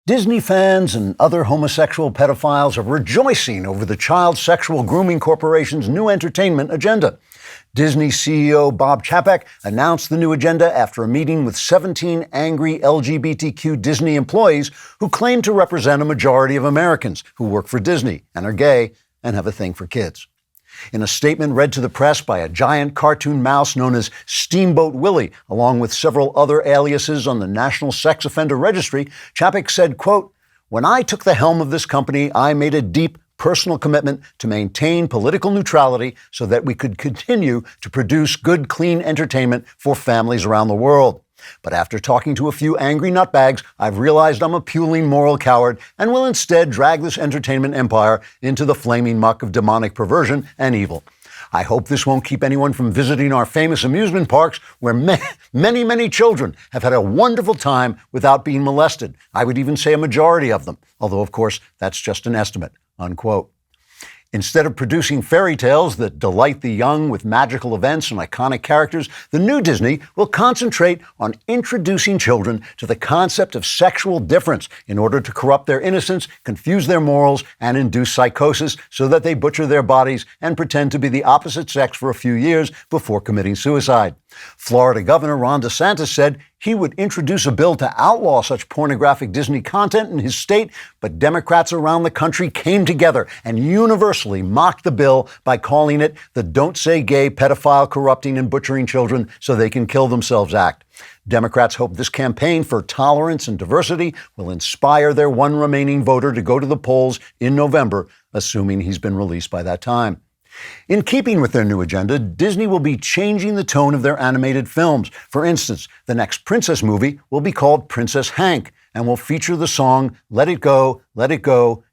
Disney fans and other homosexual pedophiles are rejoicing over the Child Sexual Grooming Corporation's new entertainment agenda. Disney CEO Bob Chapek announced the new agenda after a meeting with 17 angry LGBTQ Disney employees who claim to represent a majority of Americans who work for Disney and are gay and have a thing for kids. In a statement read to the press by a giant cartoon mouse known as Steamboat Willie, along with several other aliases on the National Sex Offender Registry, Chapek said, quote, "When I took the helm of this company, I made a deep personal commitment to maintain political neutrality so that we could continue to produce good, clean entertainment for families around the world. But after talking to a few angry nutbags, I've realized I'm a puling moral coward and will instead drag this entertainment empire into the flaming muck of demonic perversion and evil. I hope this won't keep anyone from visiting our famous amusement parks where many children have had a wonderful time without being molested. I would even say a majority of them, although of course that's just an estimate," unquote. Instead of producing fairy tales that delight the young with magical events and iconic characters, the new Disney will concentrate on introducing children to the concept of sexual difference in order to corrupt their innocence, confuse their morals, and induce psychosis so that they butcher their bodies and pretend to be the opposite sex for a few years before committing suicide. Florida Governor Ron DeSantis said he would introduce a bill to outlaw such pornographic Disney content in his state, but Democrats around the country came together and universally mocked the bill by calling it the Don't Say Gay, Pedophile, Corrupting, and Butchering Children So They Can Kill Themselves Act. Democrats hope this campaign for tolerance and diversity will inspire their one remaining voter to go to the polls in November, assuming he's been released by that time. In keeping with their new agenda, Disney will be changing the tone of their animated films. For instance, the next princess movie will be called Princess Hank and will feature the song Let It Go,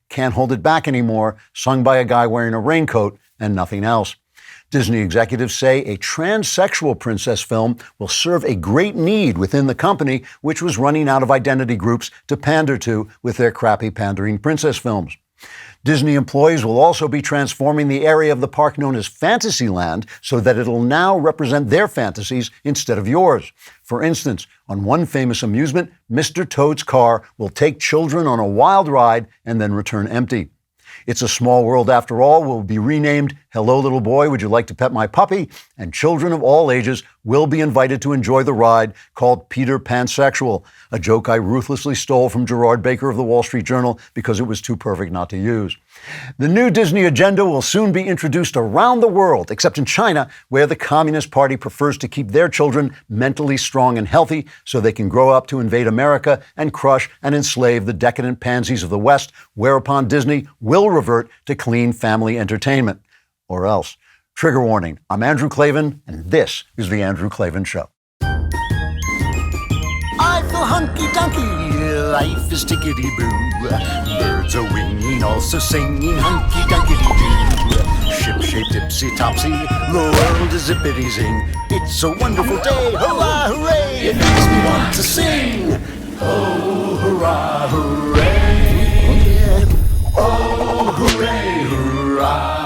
Can't Hold It Back Anymore, sung by a guy wearing a raincoat and nothing else. Disney executives say a transsexual princess film will serve a great need within the company, which was running out of identity groups to pander to with their crappy pandering princess films. Disney employees will also be transforming the area of the park known as Fantasyland so that it'll now represent their fantasies instead of yours. For instance, on one famous amusement, Mr. Toad's car will take children on a wild ride and then return empty. It's a Small World After All will be renamed Hello Little Boy, Would You Like to Pet My Puppy? And children of all ages will be invited to enjoy the ride called Peter Pansexual, a joke I ruthlessly stole from Gerard Baker of the Wall Street Journal because it was too perfect not to use. The new Disney agenda will soon be introduced around the world, except in China, where the Communist Party prefers to keep their children mentally strong and healthy so they can grow up to invade America and crush and enslave the decadent pansies of the West, whereupon Disney will revert to clean family entertainment. Or else. Trigger warning, I'm Andrew Klavan, and this is The Andrew Klavan Show. I feel hunky-dunky, life is tickety-boo. Birds are winging, also singing hunky-dunky-doo. Ship-shaped ipsy-topsy, the world is zippity-zing. It's a wonderful day, hurrah, hooray! It makes me want to sing. Oh, hurrah, hooray! Oh, hooray, hurrah!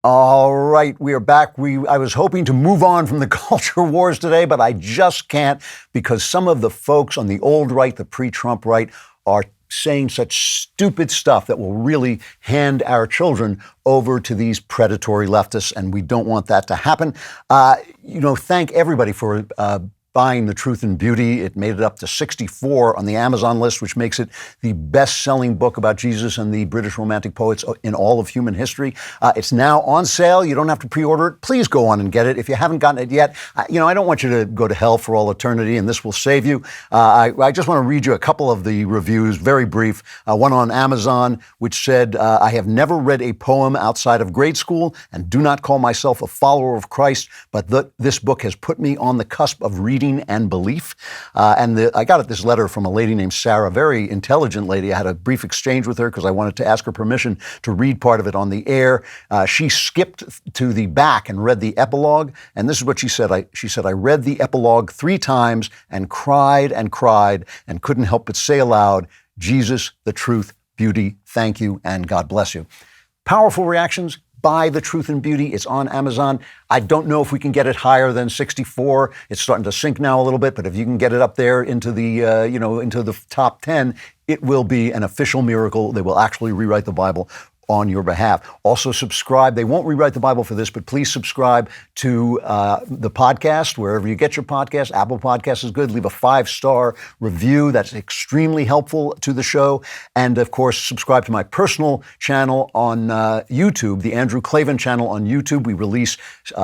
All right, we are back. I was hoping to move on from the culture wars today, but I just can't because some of the folks on the old right, the pre-Trump right, are saying such stupid stuff that will really hand our children over to these predatory leftists, and we don't want that to happen. Thank everybody for buying The Truth and Beauty. It made it up to 64 on the Amazon list, which makes it the best-selling book about Jesus and the British Romantic poets in all of human history. It's now on sale. You don't have to pre-order it. Please go on and get it. If you haven't gotten it yet, I don't want you to go to hell for all eternity, and this will save you. I just want to read you a couple of the reviews, very brief. One on Amazon, which said, I have never read a poem outside of grade school and do not call myself a follower of Christ, but this book has put me on the cusp of reading and belief. I got this letter from a lady named Sarah, very intelligent lady. I had a brief exchange with her because I wanted to ask her permission to read part of it on the air. She skipped to the back and read the epilogue. And this is what she said. She said, I read the epilogue 3 times and cried and couldn't help but say aloud, Jesus, the truth, beauty, thank you, and God bless you. Powerful reactions. buy The Truth and Beauty. It's on Amazon. I don't know if we can get it higher than 64. It's starting to sink now a little bit, but if you can get it up there into the, into the top 10, it will be an official miracle. They will actually rewrite the Bible on your behalf. Also subscribe. They won't rewrite the Bible for this, but please subscribe to the podcast, wherever you get your podcast. Apple Podcasts is good. Leave a 5-star review. That's extremely helpful to the show. And of course, subscribe to my personal channel on YouTube, the Andrew Klavan channel on YouTube. We release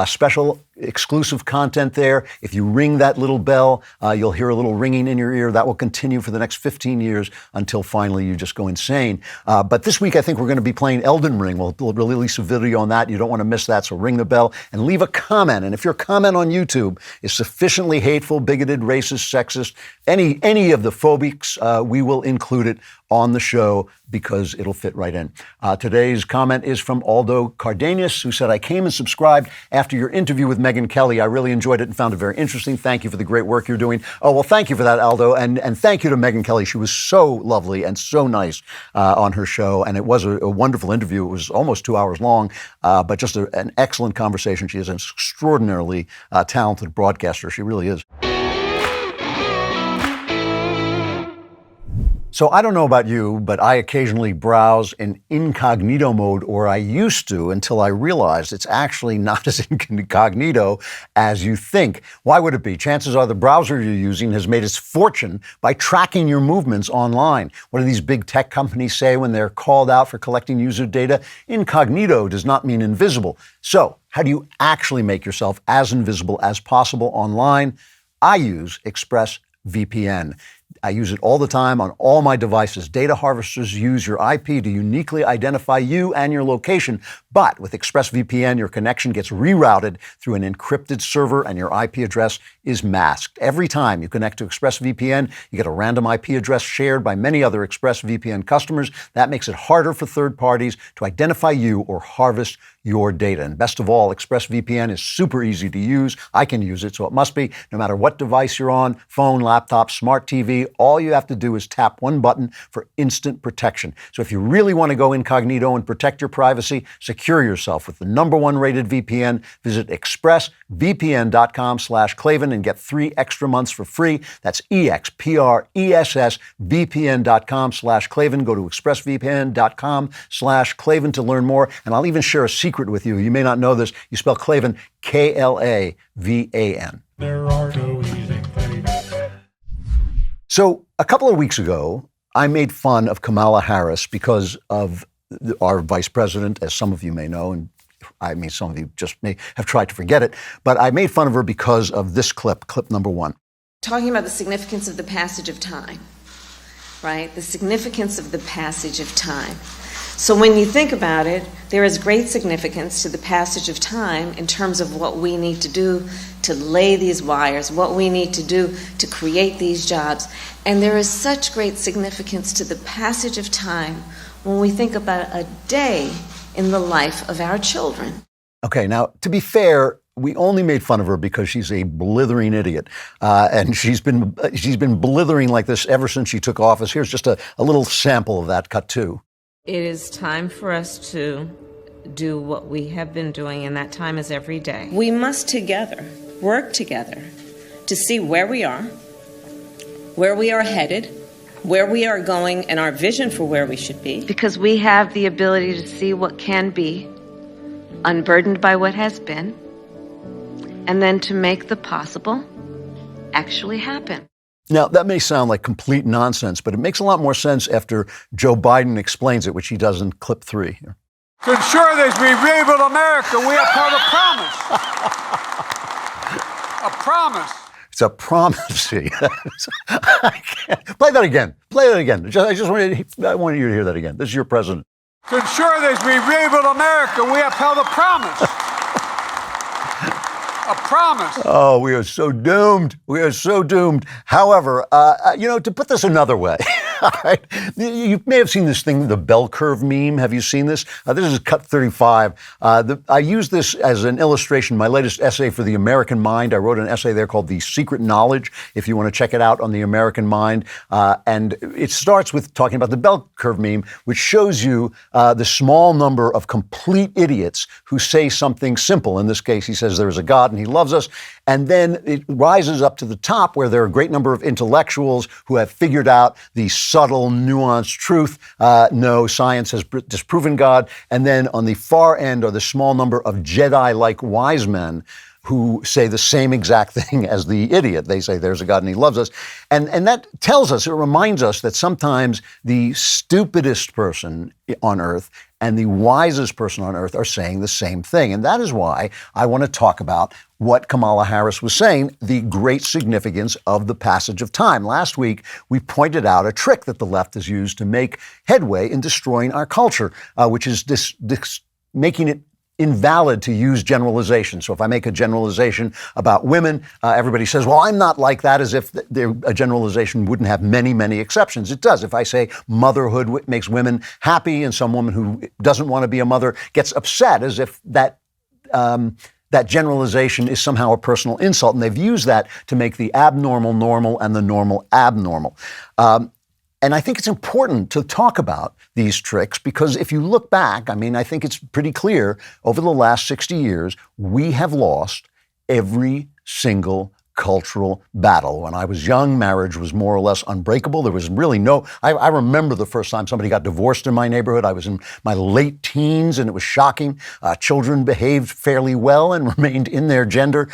special exclusive content there. If you ring that little bell, you'll hear a little ringing in your ear. That will continue for the next 15 years until finally you just go insane. But this week, I think we're going to be playing Elden Ring. We'll release a video on that. You don't want to miss that, so ring the bell and leave a comment. And if your comment on YouTube is sufficiently hateful, bigoted, racist, sexist, any of the phobics, we will include it on the show because it'll fit right in. Today's comment is from Aldo Cardenas, who said, I came and subscribed after your interview with Megyn Kelly. I really enjoyed it and found it very interesting. Thank you for the great work you're doing. Oh, well, thank you for that, Aldo. And thank you to Megyn Kelly. She was so lovely and so nice on her show. And it was a wonderful interview. It was almost 2 hours long, but just an excellent conversation. She is an extraordinarily talented broadcaster. She really is. So I don't know about you, but I occasionally browse in incognito mode, or I used to, until I realized it's actually not as incognito as you think. Why would it be? Chances are the browser you're using has made its fortune by tracking your movements online. What do these big tech companies say when they're called out for collecting user data? Incognito does not mean invisible. So how do you actually make yourself as invisible as possible online? I use ExpressVPN. I use it all the time on all my devices. Data harvesters use your IP to uniquely identify you and your location. But with ExpressVPN, your connection gets rerouted through an encrypted server and your IP address is masked. Every time you connect to ExpressVPN, you get a random IP address shared by many other ExpressVPN customers. That makes it harder for third parties to identify you or harvest your data. And best of all, ExpressVPN is super easy to use. I can use it, so it must be. No matter what device you're on, phone, laptop, smart TV, all you have to do is tap one button for instant protection. So if you really want to go incognito and protect your privacy, secure yourself with the #1 rated VPN. Visit expressvpn.com/Klavan and get 3 extra months for free. That's expressvpn.com/Klavan. Go to expressvpn.com/Klavan to learn more. And I'll even share a secret with you. You may not know this. You spell Klavan Klavan. There are no easy things. So a couple of weeks ago, I made fun of Kamala Harris because of our vice president, as some of you may know, and I mean, some of you just may have tried to forget it, but I made fun of her because of this clip #1. Talking about the significance of the passage of time, right? The significance of the passage of time. So when you think about it, there is great significance to the passage of time in terms of what we need to do to lay these wires, what we need to do to create these jobs. And there is such great significance to the passage of time when we think about a day in the life of our children. Okay, now, to be fair, we only made fun of her because she's a blithering idiot. And she's been blithering like this ever since she took office. Here's just a little sample of that, cut 2. It is time for us to do what we have been doing, and that time is every day. We must together work together to see where we are headed, where we are going, and our vision for where we should be. Because we have the ability to see what can be, unburdened by what has been, and then to make the possible actually happen. Now, that may sound like complete nonsense, but it makes a lot more sense after Joe Biden explains it, which he does in clip 3 here. To ensure that we rebuild America, we are part of a promise. It's a promise. Play that again. Play that again. I want you to hear that again. This is your president. To ensure that we rebuild America, we are part of a promise. A promise. Oh, we are so doomed. We are so doomed. However, to put this another way, All right. You may have seen this thing, the bell curve meme. Have you seen this? This is cut 35. I use this as an illustration. My latest essay for The American Mind. I wrote an essay there called The Secret Knowledge, if you want to check it out on The American Mind. And it starts with talking about the bell curve meme, which shows you the small number of complete idiots who say something simple. In this case, he says there is a God and he loves us. And then it rises up to the top where there are a great number of intellectuals who have figured out the subtle, nuanced truth. No, science has disproven God. And then on the far end are the small number of Jedi-like wise men who say the same exact thing as the idiot. They say there's a God and he loves us. And that tells us, it reminds us that sometimes the stupidest person on earth and the wisest person on earth are saying the same thing. And that is why I want to talk about what Kamala Harris was saying, the great significance of the passage of time. Last week, we pointed out a trick that the left has used to make headway in destroying our culture, which is this making it invalid to use generalization. So if I make a generalization about women, everybody says, well, I'm not like that, as if a generalization wouldn't have many, many exceptions. It does. If I say motherhood makes women happy and some woman who doesn't want to be a mother gets upset, as if that generalization is somehow a personal insult. And they've used that to make the abnormal normal and the normal abnormal. And I think it's important to talk about these tricks because if you look back, I mean, I think it's pretty clear over the last 60 years, we have lost every single cultural battle. When I was young, marriage was more or less unbreakable. There was really I remember the first time somebody got divorced in my neighborhood. I was in my late teens and it was shocking. Children behaved fairly well and remained in their gender.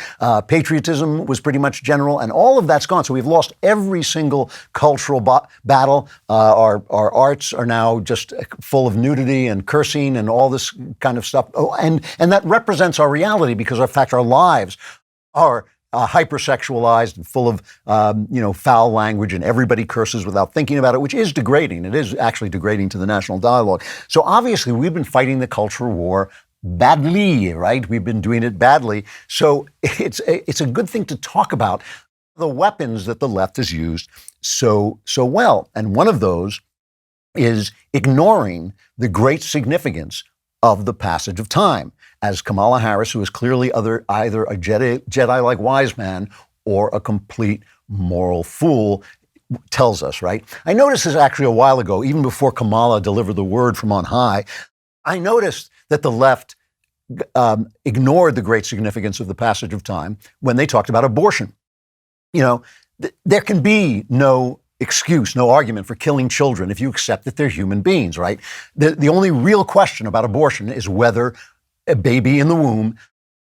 Patriotism was pretty much general and all of that's gone. So we've lost every single cultural battle. Our arts are now just full of nudity and cursing and all this kind of stuff. Oh, and that represents our reality because in fact our lives are hypersexualized and full of, foul language and everybody curses without thinking about it, which is degrading. It is actually degrading to the national dialogue. So obviously we've been fighting the culture war badly, right? We've been doing it badly. So it's a good thing to talk about the weapons that the left has used so well. And one of those is ignoring the great significance of the passage of time. As Kamala Harris, who is clearly either a Jedi-like wise man or a complete moral fool, tells us, right? I noticed this actually a while ago, even before Kamala delivered the word from on high. I noticed that the left ignored the great significance of the passage of time when they talked about abortion. There can be no excuse, no argument for killing children if you accept that they're human beings, right? The only real question about abortion is whether a baby in the womb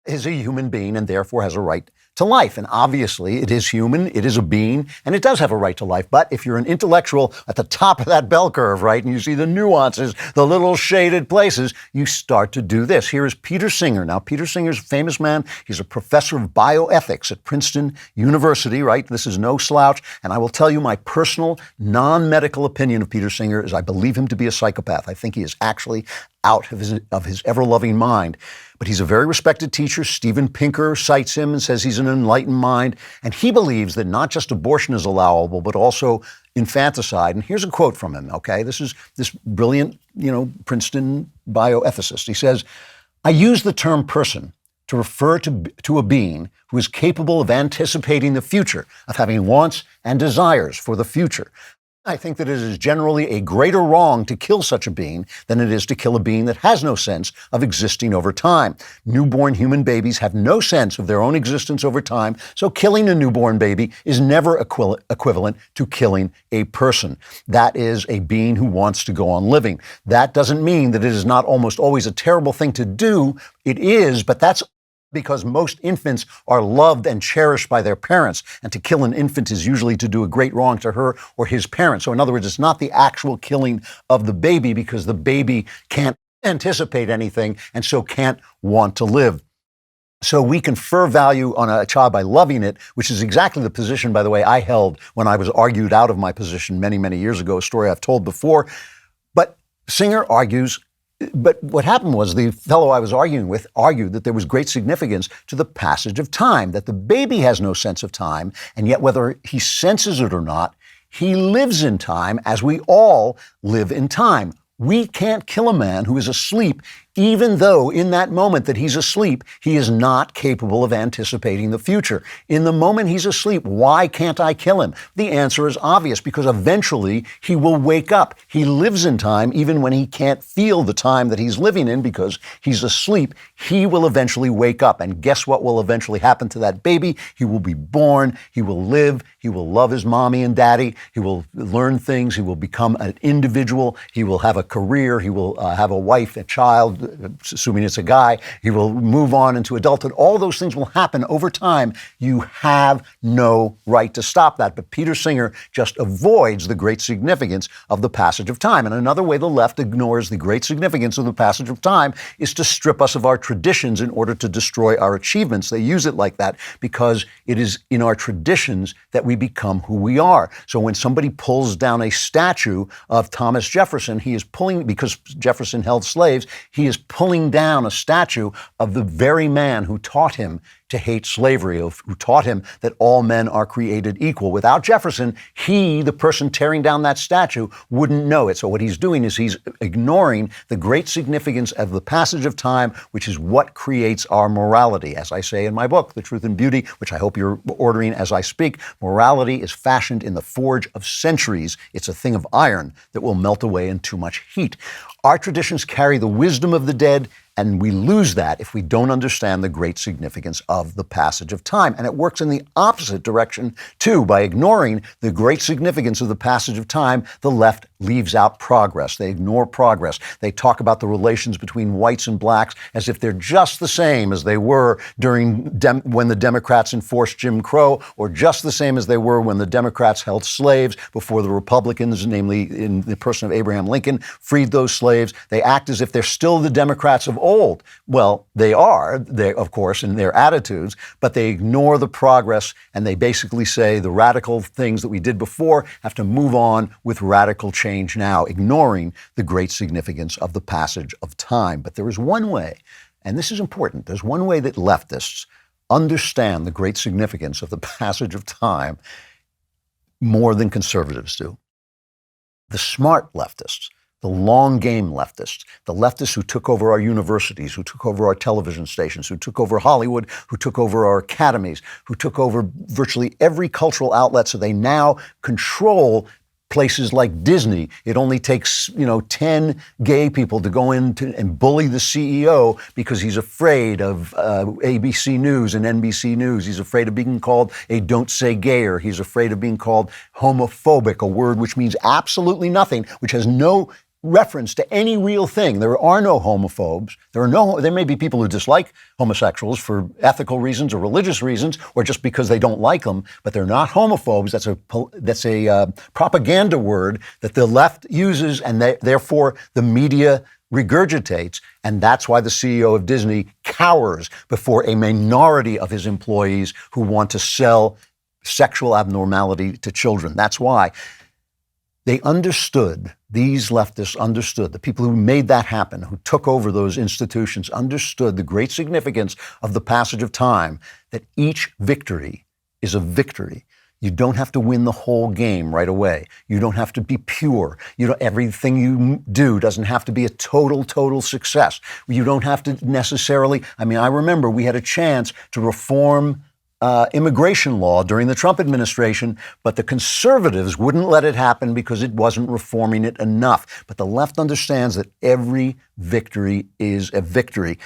is a human being and therefore has a right to life. And obviously it is human, it is a being, and it does have a right to life. But if you're an intellectual at the top of that bell curve, right, and you see the nuances, the little shaded places, you start to do this. Here is Peter Singer. Now, Peter Singer's a famous man. He's a professor of bioethics at Princeton University, right? This is no slouch. And I will tell you my personal non-medical opinion of Peter Singer is I believe him to be a psychopath. I think he is actually out of his ever-loving mind. But he's a very respected teacher. Steven Pinker cites him and says he's an enlightened mind. And he believes that not just abortion is allowable, but also infanticide. And here's a quote from him, okay? This is this brilliant, Princeton bioethicist. He says, I use the term person to refer to a being who is capable of anticipating the future, of having wants and desires for the future. I think that it is generally a greater wrong to kill such a being than it is to kill a being that has no sense of existing over time. Newborn human babies have no sense of their own existence over time, so killing a newborn baby is never equivalent to killing a person. That is a being who wants to go on living. That doesn't mean that it is not almost always a terrible thing to do. It is, but that's because most infants are loved and cherished by their parents. And to kill an infant is usually to do a great wrong to her or his parents. So in other words, it's not the actual killing of the baby because the baby can't anticipate anything and so can't want to live. So we confer value on a child by loving it, which is exactly the position, by the way, I held when I was argued out of my position many, many years ago, a story I've told before. But Singer argues, but what happened was the fellow I was arguing with argued that there was great significance to the passage of time, that the baby has no sense of time, and yet whether he senses it or not, He lives in time as we all live in time. We can't kill a man who is asleep, even though in that moment that he's asleep, he is not capable of anticipating the future. In the moment he's asleep, why can't I kill him? The answer is obvious, because eventually he will wake up. He lives in time even when he can't feel the time that he's living in because he's asleep. He will eventually wake up. And guess what will eventually happen to that baby? He will be born. He will live. He will love his mommy and daddy. He will learn things. He will become an individual. He will have a career. He will have a wife, a child, assuming it's a guy. He will move on into adulthood. All those things will happen over time. You have no right to stop that. But Peter Singer just avoids the great significance of the passage of time. And another way the left ignores the great significance of the passage of time is to strip us of our traditions in order to destroy our achievements. They use it like that because it is in our traditions that we become who we are. So when somebody pulls down a statue of Thomas Jefferson, he is pulling, because Jefferson held slaves, he is pulling down a statue of the very man who taught him to hate slavery, who taught him that all men are created equal. Without Jefferson, he, the person tearing down that statue, wouldn't know it. So what he's doing is he's ignoring the great significance of the passage of time, which is what creates our morality. As I say in my book, The Truth and Beauty, which I hope you're ordering as I speak, morality is fashioned in the forge of centuries. It's a thing of iron that will melt away in too much heat. Our traditions carry the wisdom of the dead, and we lose that if we don't understand the great significance of the passage of time. And it works in the opposite direction, too. By ignoring the great significance of the passage of time, the left leaves out progress. They ignore progress. They talk about the relations between whites and blacks as if they're just the same as they were during when the Democrats enforced Jim Crow, or just the same as they were when the Democrats held slaves before the Republicans, namely in the person of Abraham Lincoln, freed those slaves. They act as if they're still the Democrats of old. Well, they are, of course, in their attitudes, but they ignore the progress, and they basically say the radical things that we did before have to move on with radical change now, ignoring the great significance of the passage of time. But there is one way, and this is important, there's one way that leftists understand the great significance of the passage of time more than conservatives do. The smart leftists, the long game leftists, the leftists who took over our universities, who took over our television stations, who took over Hollywood, who took over our academies, who took over virtually every cultural outlet, so they now control places like Disney. It only takes, 10 gay people to go in and bully the CEO because he's afraid of ABC News and NBC News. He's afraid of being called a don't say gayer. He's afraid of being called homophobic, a word which means absolutely nothing, which has no reference to any real thing. There are no homophobes. There may be people who dislike homosexuals for ethical reasons or religious reasons, or just because they don't like them, but they're not homophobes. That's a propaganda word that the left uses, and therefore the media regurgitates, and that's why the CEO of Disney cowers before a minority of his employees who want to sell sexual abnormality to children. That's why. They understood, these leftists understood, the people who made that happen, who took over those institutions, understood the great significance of the passage of time, that each victory is a victory. You don't have to win the whole game right away. You don't have to be pure. Everything you do doesn't have to be a total success. You don't have to necessarily, I remember we had a chance to reform immigration law during the Trump administration, but the conservatives wouldn't let it happen because it wasn't reforming it enough. But the left understands that every victory is a victory.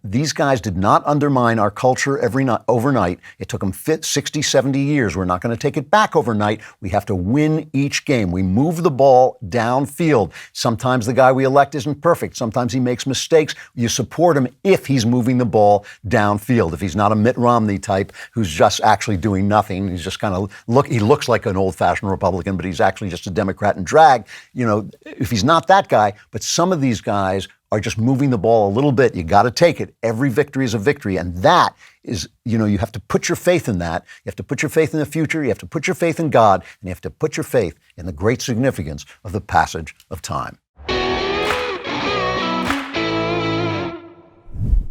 These guys did not undermine our culture overnight. It took them 60, 70 years. We're not going to take it back overnight. We have to win each game. We move the ball downfield. Sometimes the guy we elect isn't perfect. Sometimes he makes mistakes. You support him if he's moving the ball downfield. If he's not a Mitt Romney type who's just actually doing nothing, he's just kind of he looks like an old-fashioned Republican, but he's actually just a Democrat in drag. If he's not that guy, but some of these guys are just moving the ball a little bit. You got to take it. Every victory is a victory. And that is, you have to put your faith in that. You have to put your faith in the future. You have to put your faith in God. And you have to put your faith in the great significance of the passage of time.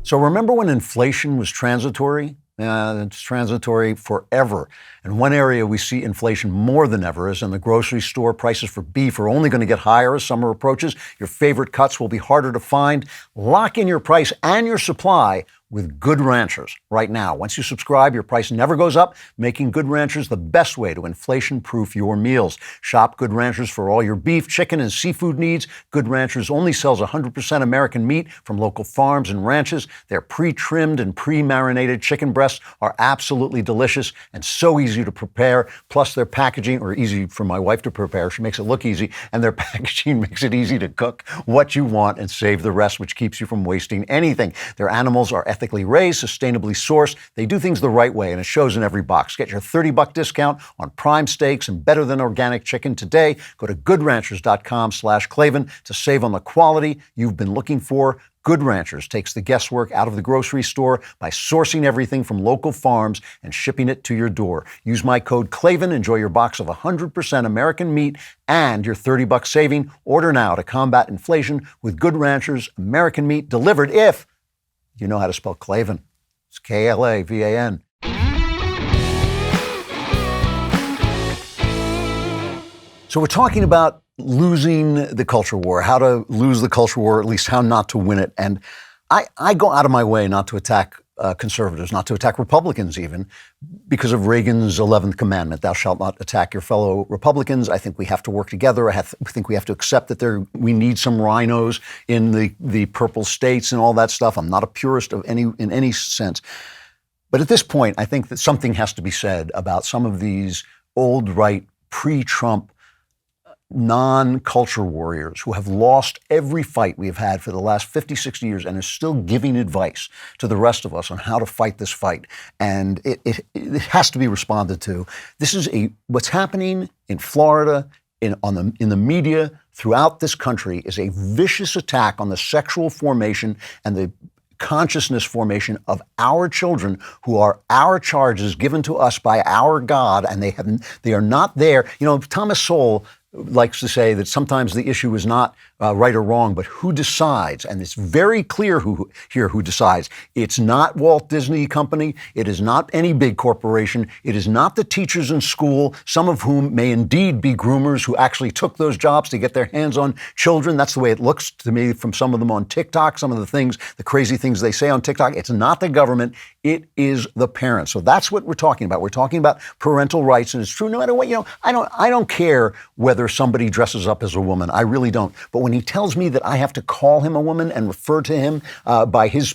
So remember when inflation was transitory? It's transitory forever. And one area we see inflation more than ever is in the grocery store. Prices for beef are only going to get higher as summer approaches. Your favorite cuts will be harder to find. Lock in your price and your supply with Good Ranchers right now. Once you subscribe, your price never goes up, making Good Ranchers the best way to inflation-proof your meals. Shop Good Ranchers for all your beef, chicken, and seafood needs. Good Ranchers only sells 100% American meat from local farms and ranches. Their pre-trimmed and pre-marinated chicken breasts are absolutely delicious and so easy to prepare. Plus, their packaging, or easy for my wife to prepare, she makes it look easy, and their packaging makes it easy to cook what you want and save the rest, which keeps you from wasting anything. Their animals are ethically raised, sustainably sourced. They do things the right way, and it shows in every box. Get your $30 discount on prime steaks and better than organic chicken today. Go to goodranchers.com/Klavan to save on the quality you've been looking for. Good Ranchers takes the guesswork out of the grocery store by sourcing everything from local farms and shipping it to your door. Use my code Klavan, enjoy your box of 100% American meat and your $30 saving. Order now to combat inflation with Good Ranchers American meat delivered if you know how to spell Klavan. It's Klavan. So we're talking about losing the culture war, how to lose the culture war, at least how not to win it. And I go out of my way not to attack conservatives, not to attack Republicans even, because of Reagan's 11th commandment, thou shalt not attack your fellow Republicans. I think we have to work together. I think we have to accept that we need some rhinos in the purple states and all that stuff. I'm not a purist in any sense. But at this point, I think that something has to be said about some of these old right, pre-Trump, non-culture warriors who have lost every fight we have had for the last 50, 60 years and are still giving advice to the rest of us on how to fight this fight. And it has to be responded to. This is what's happening in Florida, in the media throughout this country is a vicious attack on the sexual formation and the consciousness formation of our children, who are our charges given to us by our God, and they are not there. You know, Thomas Sowell likes to say that sometimes the issue is not right or wrong, but who decides. And it's very clear who decides. It's not Walt Disney Company. It is not any big corporation. It is not the teachers in school, some of whom may indeed be groomers who actually took those jobs to get their hands on children. That's the way it looks to me from some of them on TikTok, some of the crazy things they say on TikTok. It's not the government. It is the parents. So that's what we're talking about. We're talking about parental rights, and it's true no matter what. I don't care whether somebody dresses up as a woman. I really don't. But when he tells me that I have to call him a woman and refer to him by his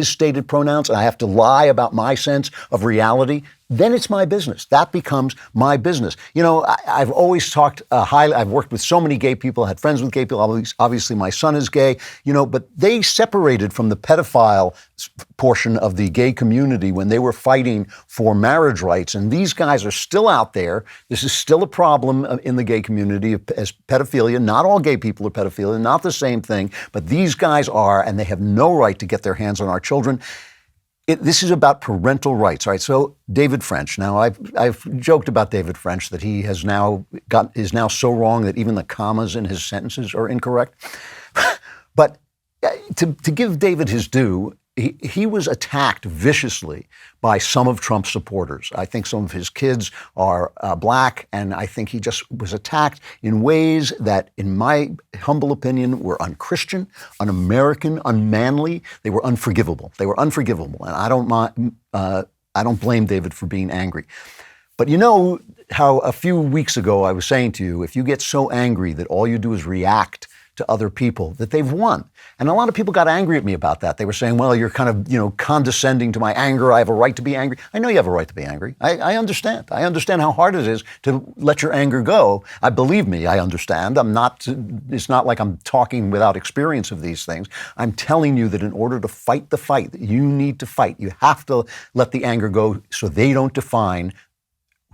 stated pronouns, and I have to lie about my sense of reality, then it's my business. That becomes my business. You know, I've always talked highly. I've worked with so many gay people, had friends with gay people. Obviously, my son is gay, but they separated from the pedophile portion of the gay community when they were fighting for marriage rights. And these guys are still out there. This is still a problem in the gay community as pedophilia. Not all gay people are pedophilia, not the same thing, but these guys are, and they have no right to get their hands on our children. This is about parental rights, all right? So David French. Now, I've joked about David French that he is now so wrong that even the commas in his sentences are incorrect. But to give David his due, he was attacked viciously by some of Trump's supporters. I think some of his kids are black, and I think he just was attacked in ways that, in my humble opinion, were unchristian, un-American, unmanly. They were unforgivable. And I don't blame David for being angry. But you know how a few weeks ago I was saying to you, if you get so angry that all you do is react to other people, that they've won. And a lot of people got angry at me about that. They were saying, well, you're kind of, condescending to my anger. I have a right to be angry. I know you have a right to be angry. I understand. I understand how hard it is to let your anger go. Believe me, I understand. It's not like I'm talking without experience of these things. I'm telling you that in order to fight the fight that you need to fight, you have to let the anger go so they don't define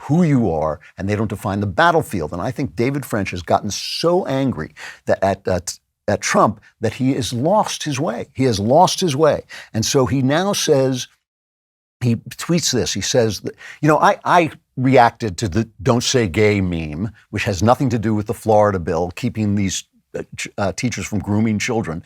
who you are, and they don't define the battlefield. And I think David French has gotten so angry that at Trump that he has lost his way. He has lost his way. And so he now says, he tweets this, he says, that, I reacted to the "don't say gay" meme, which has nothing to do with the Florida bill, keeping these teachers from grooming children.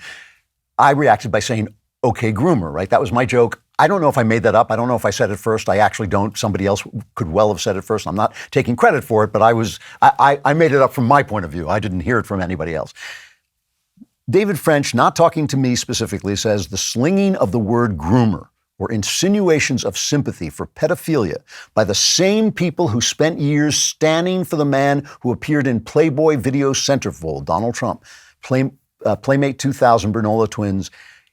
I reacted by saying, okay, groomer, right? That was my joke. I don't know if I made that up. I don't know if I said it first. I actually don't. Somebody else could well have said it first. I'm not taking credit for it, but I made it up from my point of view. I didn't hear it from anybody else. David French, not talking to me specifically, says the slinging of the word groomer or insinuations of sympathy for pedophilia by the same people who spent years standing for the man who appeared in Playboy video centerfold, Donald Trump, Playmate 2000, Bernoulli twins,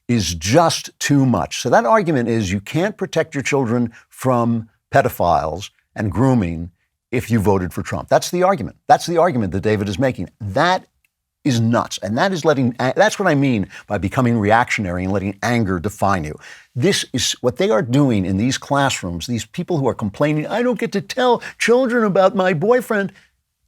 is just too much. So that argument is you can't protect your children from pedophiles and grooming if you voted for Trump. That's the argument. That's the argument that David is making. That is nuts. And that's what I mean by becoming reactionary and letting anger define you. This is what they are doing in these classrooms. These people who are complaining, I don't get to tell children about my boyfriend.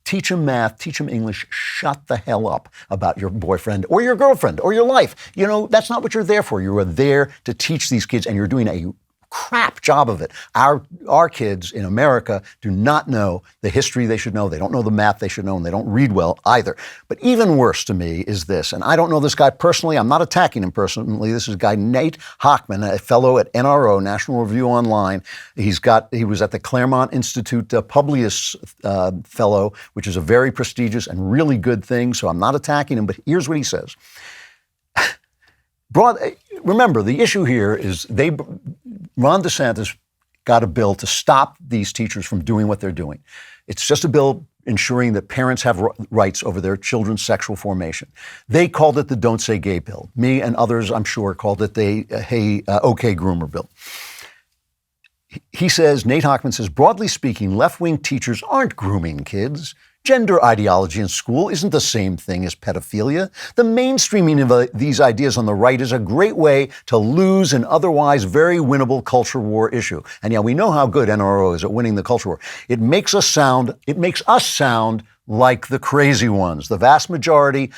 Teach them math, teach them English, shut the hell up about your boyfriend or your girlfriend or your life. You know, that's not what you're there for. You are there to teach these kids, and you're doing a crap job of it. Our kids in America do not know the history they should know. They don't know the math they should know, and they don't read well either. But even worse to me is this, and I don't know this guy personally. I'm not attacking him personally. This is a guy, Nate Hochman, a fellow at NRO, National Review Online. He was at the Claremont Institute Publius Fellow, which is a very prestigious and really good thing. So I'm not attacking him, but here's what he says. Remember, the issue here is Ron DeSantis got a bill to stop these teachers from doing what they're doing. It's just a bill ensuring that parents have rights over their children's sexual formation. They called it the Don't Say Gay bill. Me and others, I'm sure, called it the OK Groomer bill. He says, Nate Hochman says, broadly speaking, left-wing teachers aren't grooming kids. Gender ideology in school isn't the same thing as pedophilia. The mainstreaming of these ideas on the right is a great way to lose an otherwise very winnable culture war issue. And yeah, we know how good NRO is at winning the culture war. It makes us sound like the crazy ones. The vast majority,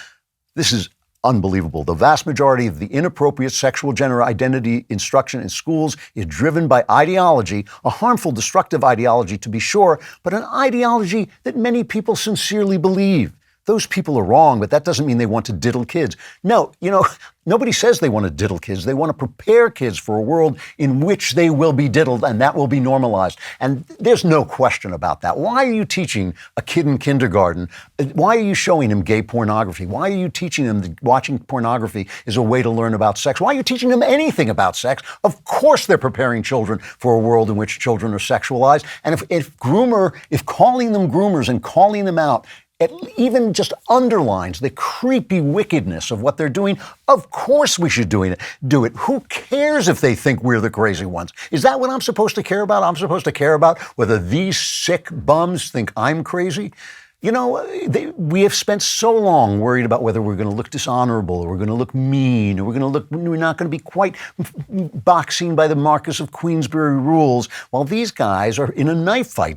this is unbelievable. The vast majority of the inappropriate sexual gender identity instruction in schools is driven by ideology, a harmful, destructive ideology to be sure, but an ideology that many people sincerely believe. Those people are wrong, but that doesn't mean they want to diddle kids. No, nobody says they want to diddle kids. They want to prepare kids for a world in which they will be diddled, and that will be normalized. And there's no question about that. Why are you teaching a kid in kindergarten? Why are you showing him gay pornography? Why are you teaching them that watching pornography is a way to learn about sex? Why are you teaching them anything about sex? Of course they're preparing children for a world in which children are sexualized. And if calling them groomers and calling them out it even just underlines the creepy wickedness of what they're doing. Of course we should do it. Who cares if they think we're the crazy ones? Is that what I'm supposed to care about? I'm supposed to care about whether these sick bums think I'm crazy? We have spent so long worried about whether we're going to look dishonorable or we're going to look mean or we're not going to be quite boxing by the Marquess of Queensberry rules while these guys are in a knife fight.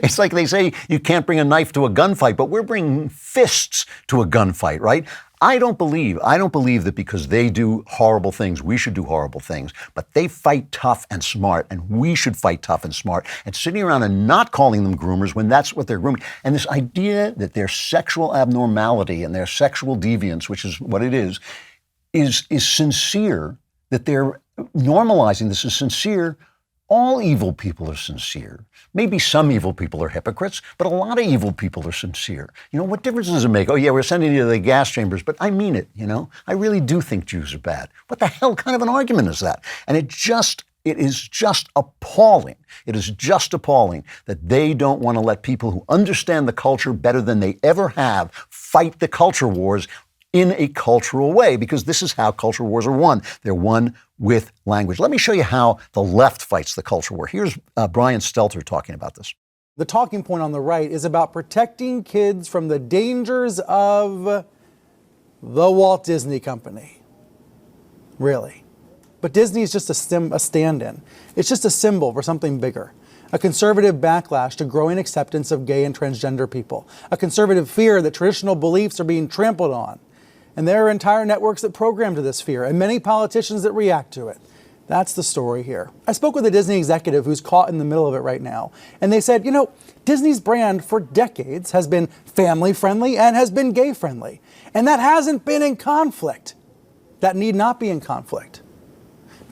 It's like they say you can't bring a knife to a gunfight, but we're bringing fists to a gunfight, right? I don't believe that because they do horrible things, we should do horrible things. But they fight tough and smart, and we should fight tough and smart. And sitting around and not calling them groomers when that's what they're grooming. And this idea that their sexual abnormality and their sexual deviance, which is what it is sincere, that they're normalizing this is sincere. All evil people are sincere. Maybe some evil people are hypocrites, but a lot of evil people are sincere. What difference does it make? Oh, yeah, we're sending you to the gas chambers, but I mean it, I really do think Jews are bad. What the hell kind of an argument is that? And it is just appalling. It is just appalling that they don't want to let people who understand the culture better than they ever have fight the culture wars in a cultural way, because this is how culture wars are won. They're won with language. Let me show you how the left fights the culture war. Here's Brian Stelter talking about this. The talking point on the right is about protecting kids from the dangers of the Walt Disney Company. Really. But Disney is just a stand-in. It's just a symbol for something bigger. A conservative backlash to growing acceptance of gay and transgender people. A conservative fear that traditional beliefs are being trampled on. And there are entire networks that program to this fear, and many politicians that react to it. That's the story here. I spoke with a Disney executive who's caught in the middle of it right now, and they said, Disney's brand for decades has been family-friendly and has been gay-friendly, and that hasn't been in conflict. That need not be in conflict.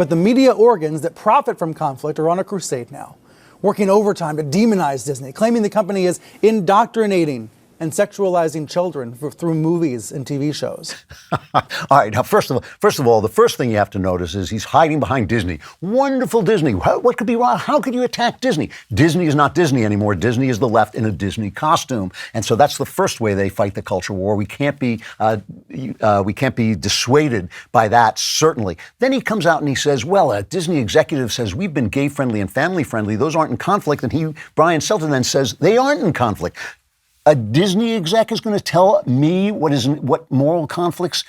But the media organs that profit from conflict are on a crusade now, working overtime to demonize Disney, claiming the company is indoctrinating and sexualizing children through movies and TV shows. All right. Now, first of all, the first thing you have to notice is he's hiding behind Disney. Wonderful Disney. What could be wrong? How could you attack Disney? Disney is not Disney anymore. Disney is the left in a Disney costume, and so that's the first way they fight the culture war. We can't be dissuaded by that, certainly. Then he comes out and he says, "Well, a Disney executive says we've been gay friendly and family friendly. Those aren't in conflict." And Brian Stelter, then says they aren't in conflict. A Disney exec is going to tell me what moral conflicts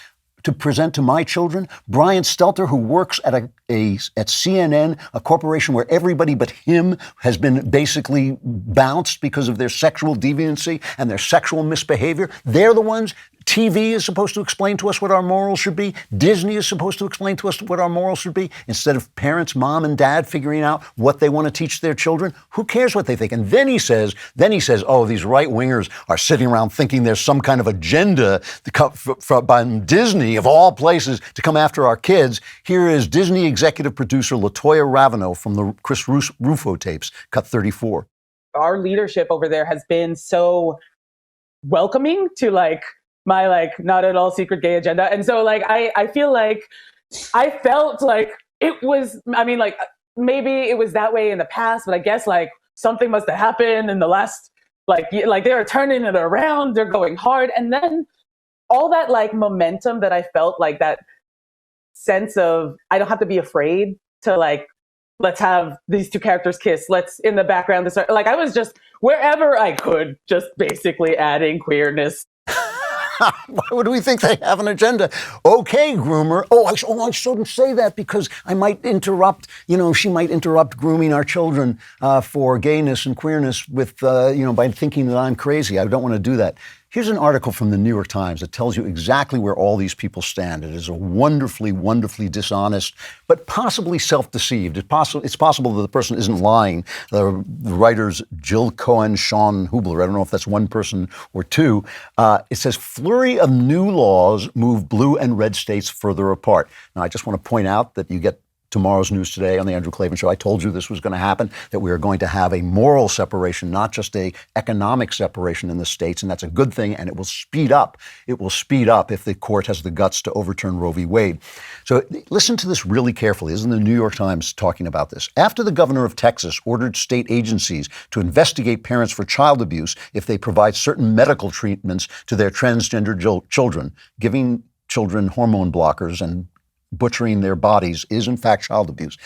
to present to my children? Brian Stelter, who works at CNN, a corporation where everybody but him has been basically bounced because of their sexual deviancy and their sexual misbehavior. They're the ones. TV is supposed to explain to us what our morals should be. Disney is supposed to explain to us what our morals should be. Instead of parents, mom and dad figuring out what they want to teach their children, who cares what they think? And then he says, oh, these right-wingers are sitting around thinking there's some kind of agenda by Disney, of all places, to come after our kids. Here is Disney executive producer LaToya Raveneau from the Chris Rufo tapes, cut 34. Our leadership over there has been so welcoming to my not at all secret gay agenda. And so I feel like I felt like it was, maybe it was that way in the past, but I guess something must have happened in the last, they are turning it around, they're going hard. And then all that momentum that I felt, that sense of, I don't have to be afraid to let's have these two characters kiss. Let's in the background, I was just wherever I could, just basically adding queerness. Why do we think they have an agenda? Okay, groomer. I shouldn't say that because I might interrupt, she might interrupt grooming our children for gayness and queerness with, by thinking that I'm crazy. I don't want to do that. Here's an article from the New York Times that tells you exactly where all these people stand. It is a wonderfully, wonderfully dishonest, but possibly self-deceived. It's possible that the person isn't lying. The writers Jill Cohen, Sean Hubler, I don't know if that's one person or two. It says, flurry of new laws move blue and red states further apart. Now, I just want to point out that you get tomorrow's news today on the Andrew Klavan Show. I told you this was going to happen, that we are going to have a moral separation, not just a economic separation in the states, and that's a good thing, and it will speed up. It will speed up if the court has the guts to overturn Roe v. Wade. So listen to this really carefully. This is the New York Times talking about this. After the governor of Texas ordered state agencies to investigate parents for child abuse if they provide certain medical treatments to their transgender children, giving children hormone blockers and butchering their bodies is in fact child abuse.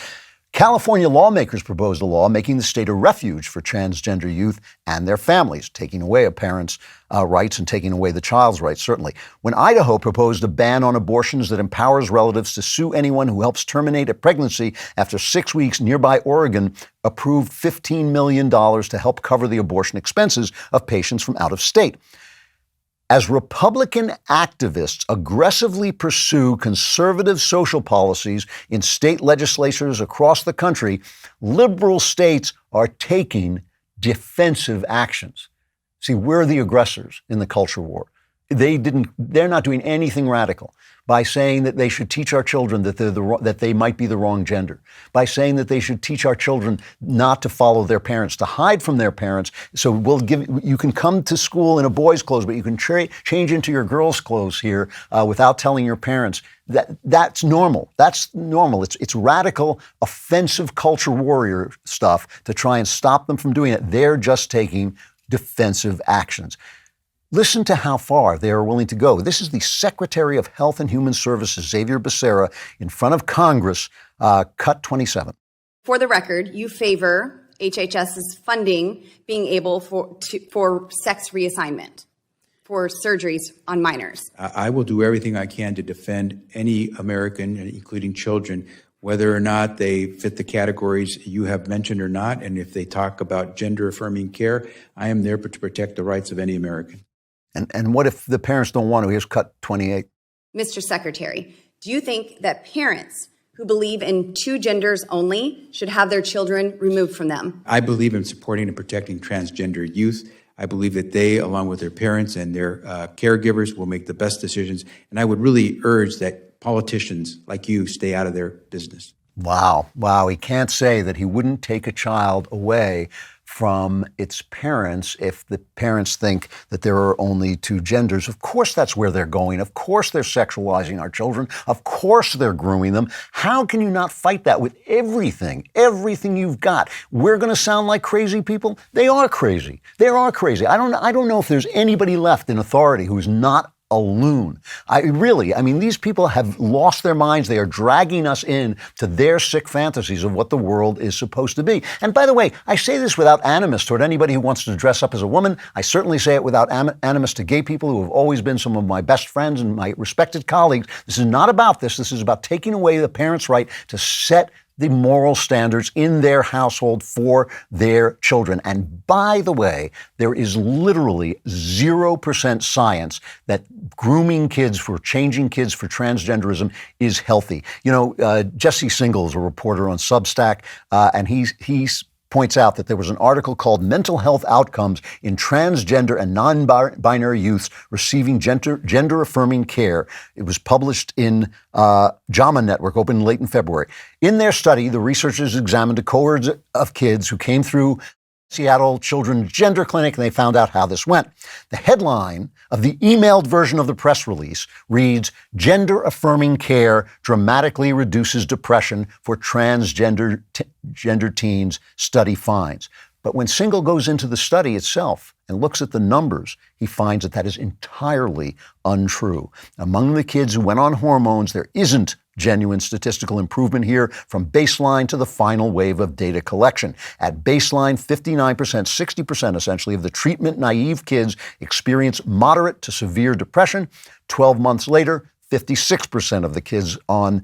California lawmakers proposed a law making the state a refuge for transgender youth and their families, taking away a parent's rights and taking away the child's rights, certainly. When Idaho proposed a ban on abortions that empowers relatives to sue anyone who helps terminate a pregnancy after 6 weeks, nearby Oregon approved $15 million to help cover the abortion expenses of patients from out of state. As Republican activists aggressively pursue conservative social policies in state legislatures across the country, liberal states are taking defensive actions. See, we're the aggressors in the culture war. They're not doing anything radical by saying that they should teach our children that they might be the wrong gender, by saying that they should teach our children not to follow their parents, to hide from their parents. So you can come to school in a boy's clothes, but you can change into your girl's clothes here without telling your parents. That's normal. That's normal. It's radical, offensive culture warrior stuff to try and stop them from doing it. They're just taking defensive actions. Listen to how far they are willing to go. This is the Secretary of Health and Human Services, Xavier Becerra, in front of Congress, cut 27. For the record, you favor HHS's funding being able for sex reassignment for surgeries on minors. I will do everything I can to defend any American, including children, whether or not they fit the categories you have mentioned or not. And if they talk about gender-affirming care, I am there to protect the rights of any American. And what if the parents don't want to? Here's cut 28. Mr. Secretary, do you think that parents who believe in two genders only should have their children removed from them? I believe in supporting and protecting transgender youth. I believe that they, along with their parents and their caregivers, will make the best decisions. And I would really urge that politicians like you stay out of their business. Wow. Wow. He can't say that he wouldn't take a child away from its parents if the parents think that there are only two genders. Of course, that's where they're going. Of course, they're sexualizing our children. Of course, they're grooming them. How can you not fight that with everything you've got? We're going to sound like crazy people. They are crazy. They are crazy. I don't know if there's anybody left in authority who's not a loon. I mean, these people have lost their minds. They are dragging us in to their sick fantasies of what the world is supposed to be. And by the way, I say this without animus toward anybody who wants to dress up as a woman. I certainly say it without animus to gay people who have always been some of my best friends and my respected colleagues. This is not about this. This is about taking away the parents' right to set the moral standards in their household for their children. And by the way, there is literally 0% science that grooming kids for changing kids for transgenderism is healthy. You know, Jesse Singal is a reporter on Substack, and he's points out that there was an article called Mental Health Outcomes in Transgender and Non-Binary Youths Receiving Gender-Affirming Care. It was published in JAMA Network, opened late in February. In their study, the researchers examined a cohort of kids who came through Seattle Children's Gender Clinic, and they found out how this went. The headline of the emailed version of the press release reads, "Gender-affirming care dramatically reduces depression for transgender gender teens, study finds." But when Singal goes into the study itself and looks at the numbers, he finds that that is entirely untrue. Among the kids who went on hormones, there isn't genuine statistical improvement here from baseline to the final wave of data collection. At baseline, 59%, 60% essentially of the treatment-naive kids experience moderate to severe depression. 12 months later, 56% of the kids on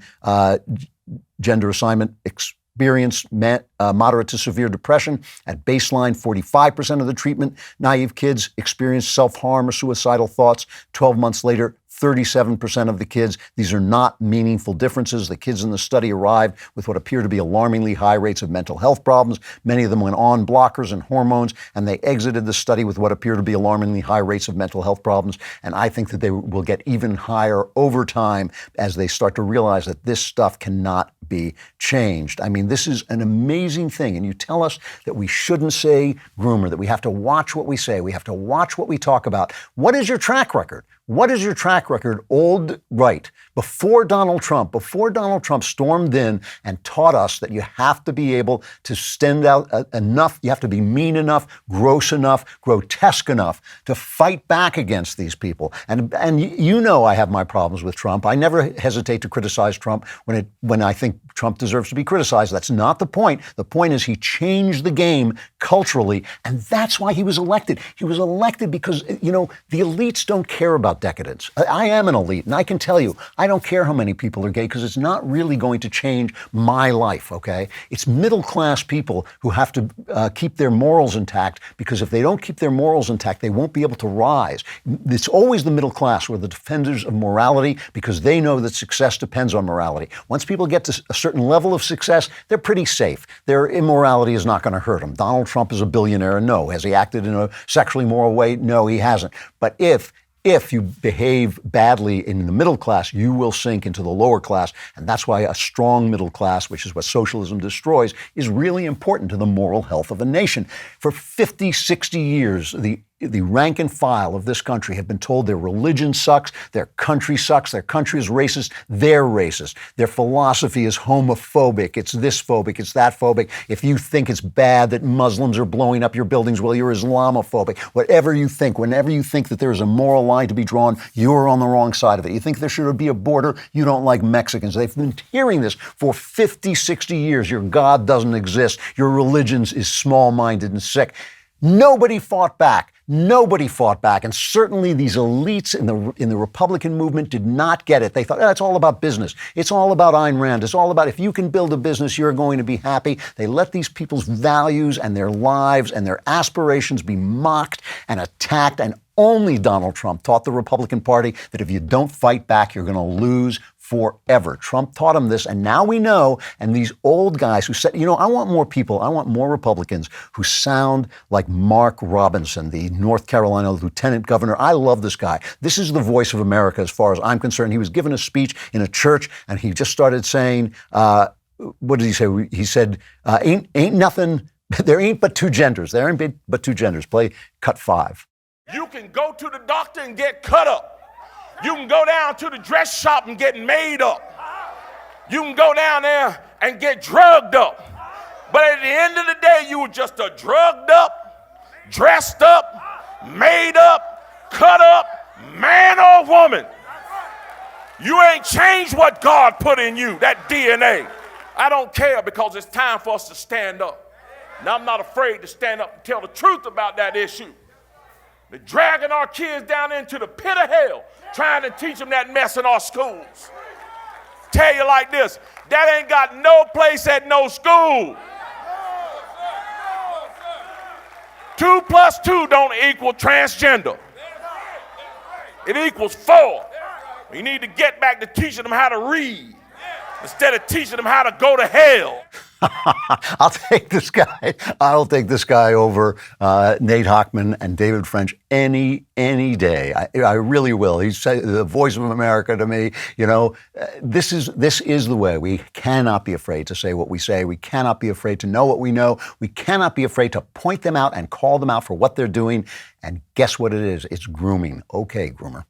gender assignment experienced moderate to severe depression. At baseline, 45% of the treatment-naive kids experienced self-harm or suicidal thoughts. 12 months later, 37% of the kids. These are not meaningful differences. The kids in the study arrived with what appear to be alarmingly high rates of mental health problems. Many of them went on blockers and hormones, and they exited the study with what appear to be alarmingly high rates of mental health problems. And I think that they will get even higher over time as they start to realize that this stuff cannot be changed. I mean, this is an amazing thing. And you tell us that we shouldn't say groomer, that we have to watch what we say, we have to watch what we talk about. What is your track record? What is your track record, old right? Before Donald Trump stormed in and taught us that you have to be able to stand out enough, you have to be mean enough, gross enough, grotesque enough to fight back against these people. And you know I have my problems with Trump. I never hesitate to criticize Trump when I think Trump deserves to be criticized. That's not the point. The point is he changed the game culturally, and that's why he was elected. He was elected because, you know, the elites don't care about decadence. I am an elite, and I can tell you, I don't care how many people are gay because it's not really going to change my life, okay? It's middle-class people who have to keep their morals intact, because if they don't keep their morals intact, they won't be able to rise. It's always the middle class who are the defenders of morality because they know that success depends on morality. Once people get to a certain level of success, they're pretty safe. Their immorality is not going to hurt them. Donald Trump is a billionaire. No. Has he acted in a sexually moral way? No, he hasn't. But if you behave badly in the middle class, you will sink into the lower class. And that's why a strong middle class, which is what socialism destroys, is really important to the moral health of a nation. For 50, 60 years, the rank and file of this country have been told their religion sucks, their country sucks, their country is racist, they're racist. Their philosophy is homophobic, it's this phobic, it's that phobic. If you think it's bad that Muslims are blowing up your buildings, well, you're Islamophobic. Whatever you think, whenever you think that there is a moral line to be drawn, you're on the wrong side of it. You think there should be a border, you don't like Mexicans. They've been hearing this for 50, 60 years. Your God doesn't exist. Your religion is small-minded and sick. Nobody fought back. Nobody fought back. And certainly these elites in the Republican movement did not get it. They thought, it's all about business. It's all about Ayn Rand. It's all about if you can build a business, you're going to be happy. They let these people's values and their lives and their aspirations be mocked and attacked. And only Donald Trump taught the Republican Party that if you don't fight back, you're going to lose forever. Trump taught him this, and now we know, and these old guys who said, I want more people, I want more Republicans who sound like Mark Robinson, the North Carolina lieutenant governor. I love this guy. This is the voice of America as far as I'm concerned. He was given a speech in a church, and he just started saying, what did he say? He said, ain't nothing, there ain't but two genders. There ain't but two genders. Play cut 5. You can go to the doctor and get cut up. You can go down to the dress shop and get made up. You can go down there and get drugged up. But at the end of the day, you were just a drugged up, dressed up, made up, cut up man or woman. You ain't changed what God put in you, that DNA. I don't care, because it's time for us to stand up. Now, I'm not afraid to stand up and tell the truth about that issue. They're dragging our kids down into the pit of hell, trying to teach them that mess in our schools. Tell you like this, that ain't got no place at no school. 2 plus 2 don't equal transgender. It equals 4. You need to get back to teaching them how to read instead of teaching them how to go to hell. I'll take this guy over Nate Hochman and David French any day. I really will. He's the voice of America to me. You know, this is the way. We cannot be afraid to say what we say. We cannot be afraid to know what we know. We cannot be afraid to point them out and call them out for what they're doing. And guess what it is? It's grooming. Okay, groomer.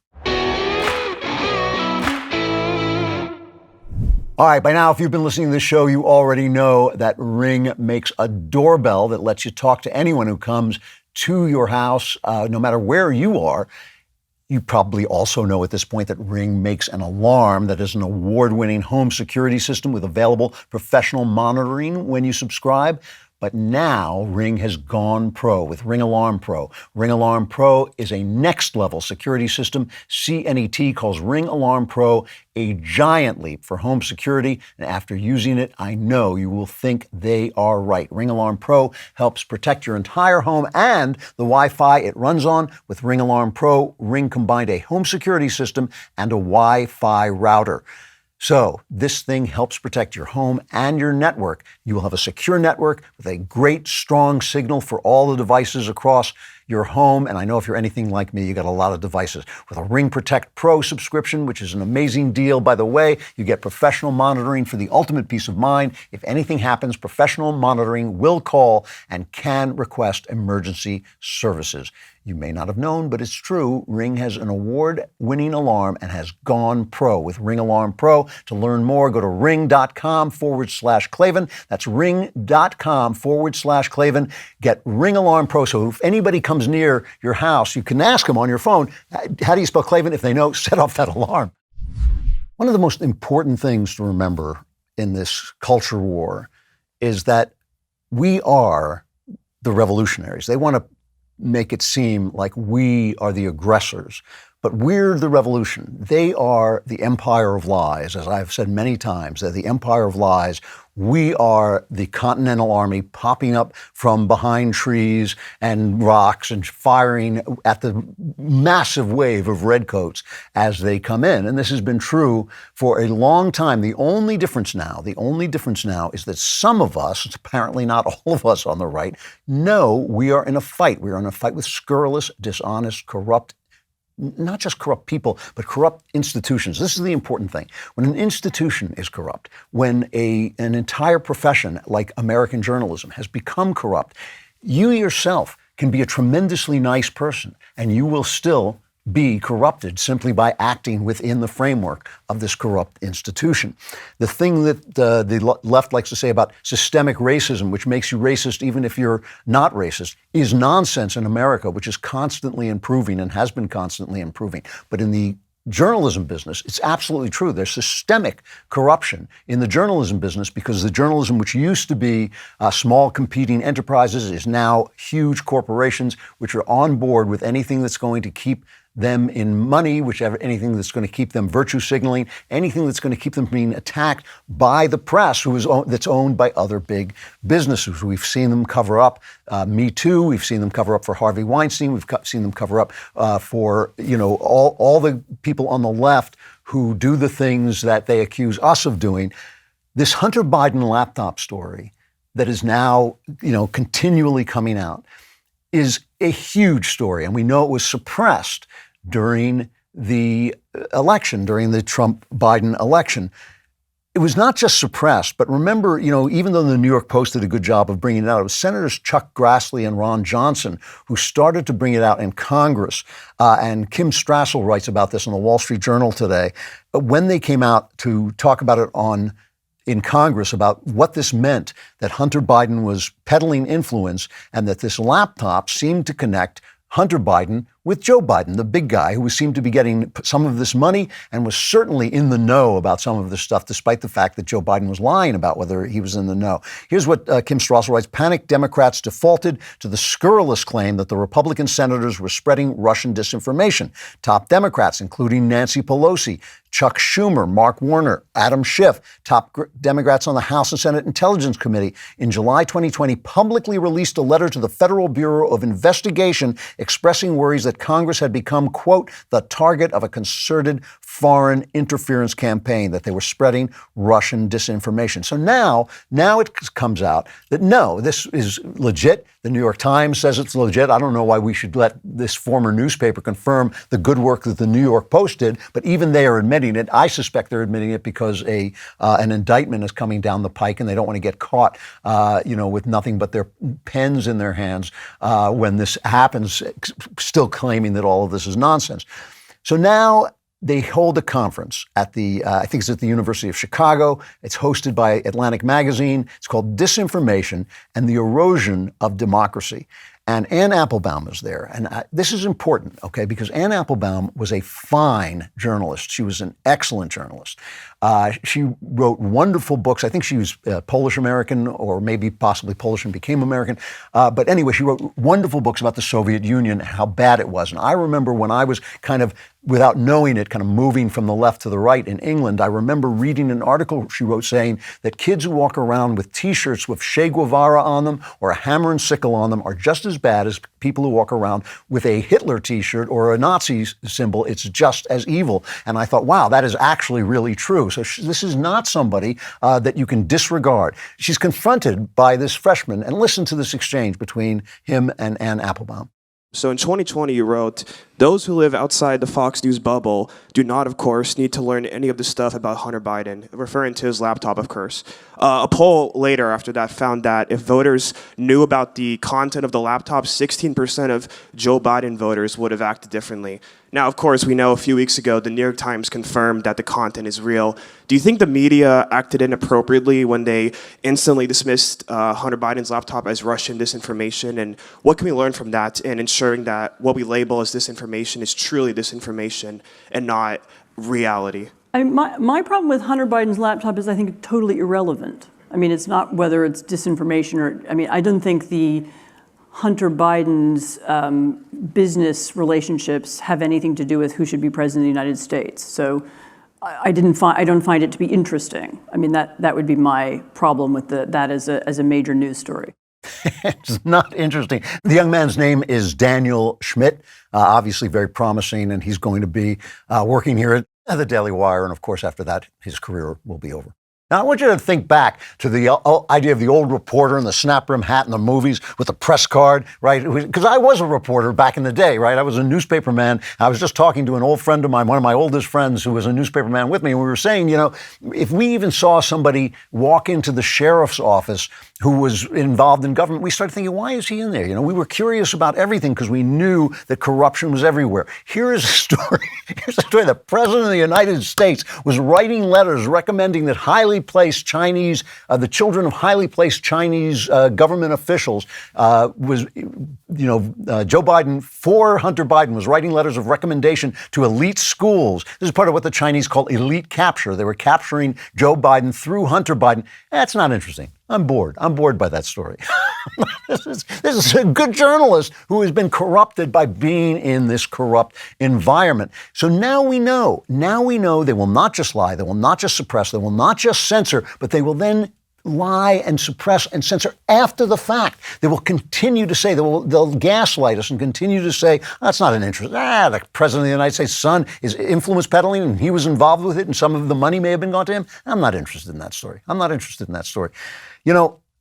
All right, by now, if you've been listening to this show, you already know that Ring makes a doorbell that lets you talk to anyone who comes to your house, no matter where you are. You probably also know at this point that Ring makes an alarm that is an award-winning home security system with available professional monitoring when you subscribe. But now Ring has gone pro with Ring Alarm Pro. Ring Alarm Pro is a next-level security system. CNET calls Ring Alarm Pro a giant leap for home security. And after using it, I know you will think they are right. Ring Alarm Pro helps protect your entire home and the Wi-Fi it runs on. With Ring Alarm Pro, Ring combined a home security system and a Wi-Fi router. So this thing helps protect your home and your network. You will have a secure network with a great, strong signal for all the devices across your home. And I know if you're anything like me, you got a lot of devices. With a Ring Protect Pro subscription, which is an amazing deal, by the way, you get professional monitoring for the ultimate peace of mind. If anything happens, professional monitoring will call and can request emergency services. You may not have known, but it's true. Ring has an award-winning alarm and has gone pro with Ring Alarm Pro. To learn more, go to ring.com/Klavan. That's ring.com/Klavan. Get Ring Alarm Pro. So if anybody comes near your house, you can ask them on your phone, how do you spell Klavan? If they know, set off that alarm. One of the most important things to remember in this culture war is that we are the revolutionaries. They want to make it seem like we are the aggressors, but we're the revolution. They are the empire of lies. As I've said many times, they're the empire of lies. We are the Continental Army popping up from behind trees and rocks and firing at the massive wave of redcoats as they come in. And this has been true for a long time. The only difference now is that some of us, it's apparently not all of us on the right, know we are in a fight. We are in a fight with scurrilous, dishonest, corrupt, not just corrupt people, but corrupt institutions. This is the important thing. When an institution is corrupt, when an entire profession like American journalism has become corrupt, you yourself can be a tremendously nice person and you will still be corrupted simply by acting within the framework of this corrupt institution. The thing that the left likes to say about systemic racism, which makes you racist even if you're not racist, is nonsense in America, which is constantly improving and has been constantly improving. But in the journalism business, it's absolutely true. There's systemic corruption in the journalism business because the journalism, which used to be small competing enterprises, is now huge corporations which are on board with anything that's going to keep them in money, anything that's going to keep them virtue signaling, anything that's going to keep them being attacked by the press, that's owned by other big businesses. We've seen them cover up Me Too. We've seen them cover up for Harvey Weinstein. We've seen them cover up for all the people on the left who do the things that they accuse us of doing. This Hunter Biden laptop story that is now continually coming out is a huge story, and we know it was suppressed during the election, during the Trump-Biden election. it was not just suppressed, but remember, even though the New York Post did a good job of bringing it out, it was Senators Chuck Grassley and Ron Johnson who started to bring it out in Congress. And Kim Strassel writes about this in the Wall Street Journal today. When they came out to talk about it in Congress about what this meant, that Hunter Biden was peddling influence and that this laptop seemed to connect Hunter Biden with Joe Biden, the big guy who seemed to be getting some of this money and was certainly in the know about some of this stuff, despite the fact that Joe Biden was lying about whether he was in the know. Here's what Kim Strassel writes. Panicked Democrats defaulted to the scurrilous claim that the Republican senators were spreading Russian disinformation. Top Democrats, including Nancy Pelosi, Chuck Schumer, Mark Warner, Adam Schiff, top Democrats on the House and Senate Intelligence Committee, in July 2020 publicly released a letter to the Federal Bureau of Investigation expressing worries that Congress had become, quote, the target of a concerted foreign interference campaign, that they were spreading Russian disinformation. So now it comes out that no, this is legit. The New York Times says it's legit. I don't know why we should let this former newspaper confirm the good work that the New York Post did, but even they are admitting it. I suspect they're admitting it because an indictment is coming down the pike and they don't want to get caught, with nothing but their pens in their hands when this happens, still claiming that all of this is nonsense. So now they hold a conference at I think it's at the University of Chicago. It's hosted by Atlantic Magazine. It's called Disinformation and the Erosion of Democracy. And Anne Applebaum is there. And this is important, okay, because Anne Applebaum was a fine journalist. She was an excellent journalist. She wrote wonderful books. I think she was Polish-American or maybe possibly Polish and became American. But anyway, she wrote wonderful books about the Soviet Union and how bad it was. And I remember when I was kind of, without knowing it, kind of moving from the left to the right in England, I remember reading an article she wrote saying that kids who walk around with T-shirts with Che Guevara on them or a hammer and sickle on them are just as bad as people who walk around with a Hitler T-shirt or a Nazi symbol. It's just as evil. And I thought, wow, that is actually really true. So this is not somebody that you can disregard. She's confronted by this freshman, and listen to this exchange between him and Anne Applebaum. So in 2020, you wrote, those who live outside the Fox News bubble do not, of course, need to learn any of the stuff about Hunter Biden, referring to his laptop, of course. A poll later after that found that if voters knew about the content of the laptop, 16% of Joe Biden voters would have acted differently. Now, of course, we know a few weeks ago, the New York Times confirmed that the content is real. Do you think the media acted inappropriately when they instantly dismissed Hunter Biden's laptop as Russian disinformation? And what can we learn from that in ensuring that what we label as disinformation is truly disinformation and not reality? My problem with Hunter Biden's laptop is I think totally irrelevant. I mean, it's not whether it's disinformation or, I don't think the Hunter Biden's business relationships have anything to do with who should be president of the United States. So I don't find it to be interesting. I mean, that would be my problem with that as a major news story. It's not interesting. The young man's name is Daniel Schmidt, obviously very promising, and he's going to be working here at the Daily Wire. And of course, after that, his career will be over. Now, I want you to think back to the idea of the old reporter in the snap brim hat in the movies with the press card, right? Because I was a reporter back in the day, right? I was a newspaper man. I was just talking to an old friend of mine, one of my oldest friends who was a newspaper man with me. And we were saying, if we even saw somebody walk into the sheriff's office who was involved in government, we started thinking, why is he in there? We were curious about everything because we knew that corruption was everywhere. Here is a story. Here's a story. The president of the United States was writing letters recommending that the children of highly placed Chinese government officials Joe Biden, for Hunter Biden, was writing letters of recommendation to elite schools. This is part of what the Chinese call elite capture. They were capturing Joe Biden through Hunter Biden. That's not interesting. I'm bored. I'm bored by that story. This is a good journalist who has been corrupted by being in this corrupt environment. So now we know they will not just lie, they will not just suppress, they will not just censor, but they will then lie and suppress and censor after the fact. They will continue to say, they'll gaslight us and continue to say, that's not an interest. The president of the United States' son is influence peddling and he was involved with it and some of the money may have been gone to him. I'm not interested in that story. I'm not interested in that story.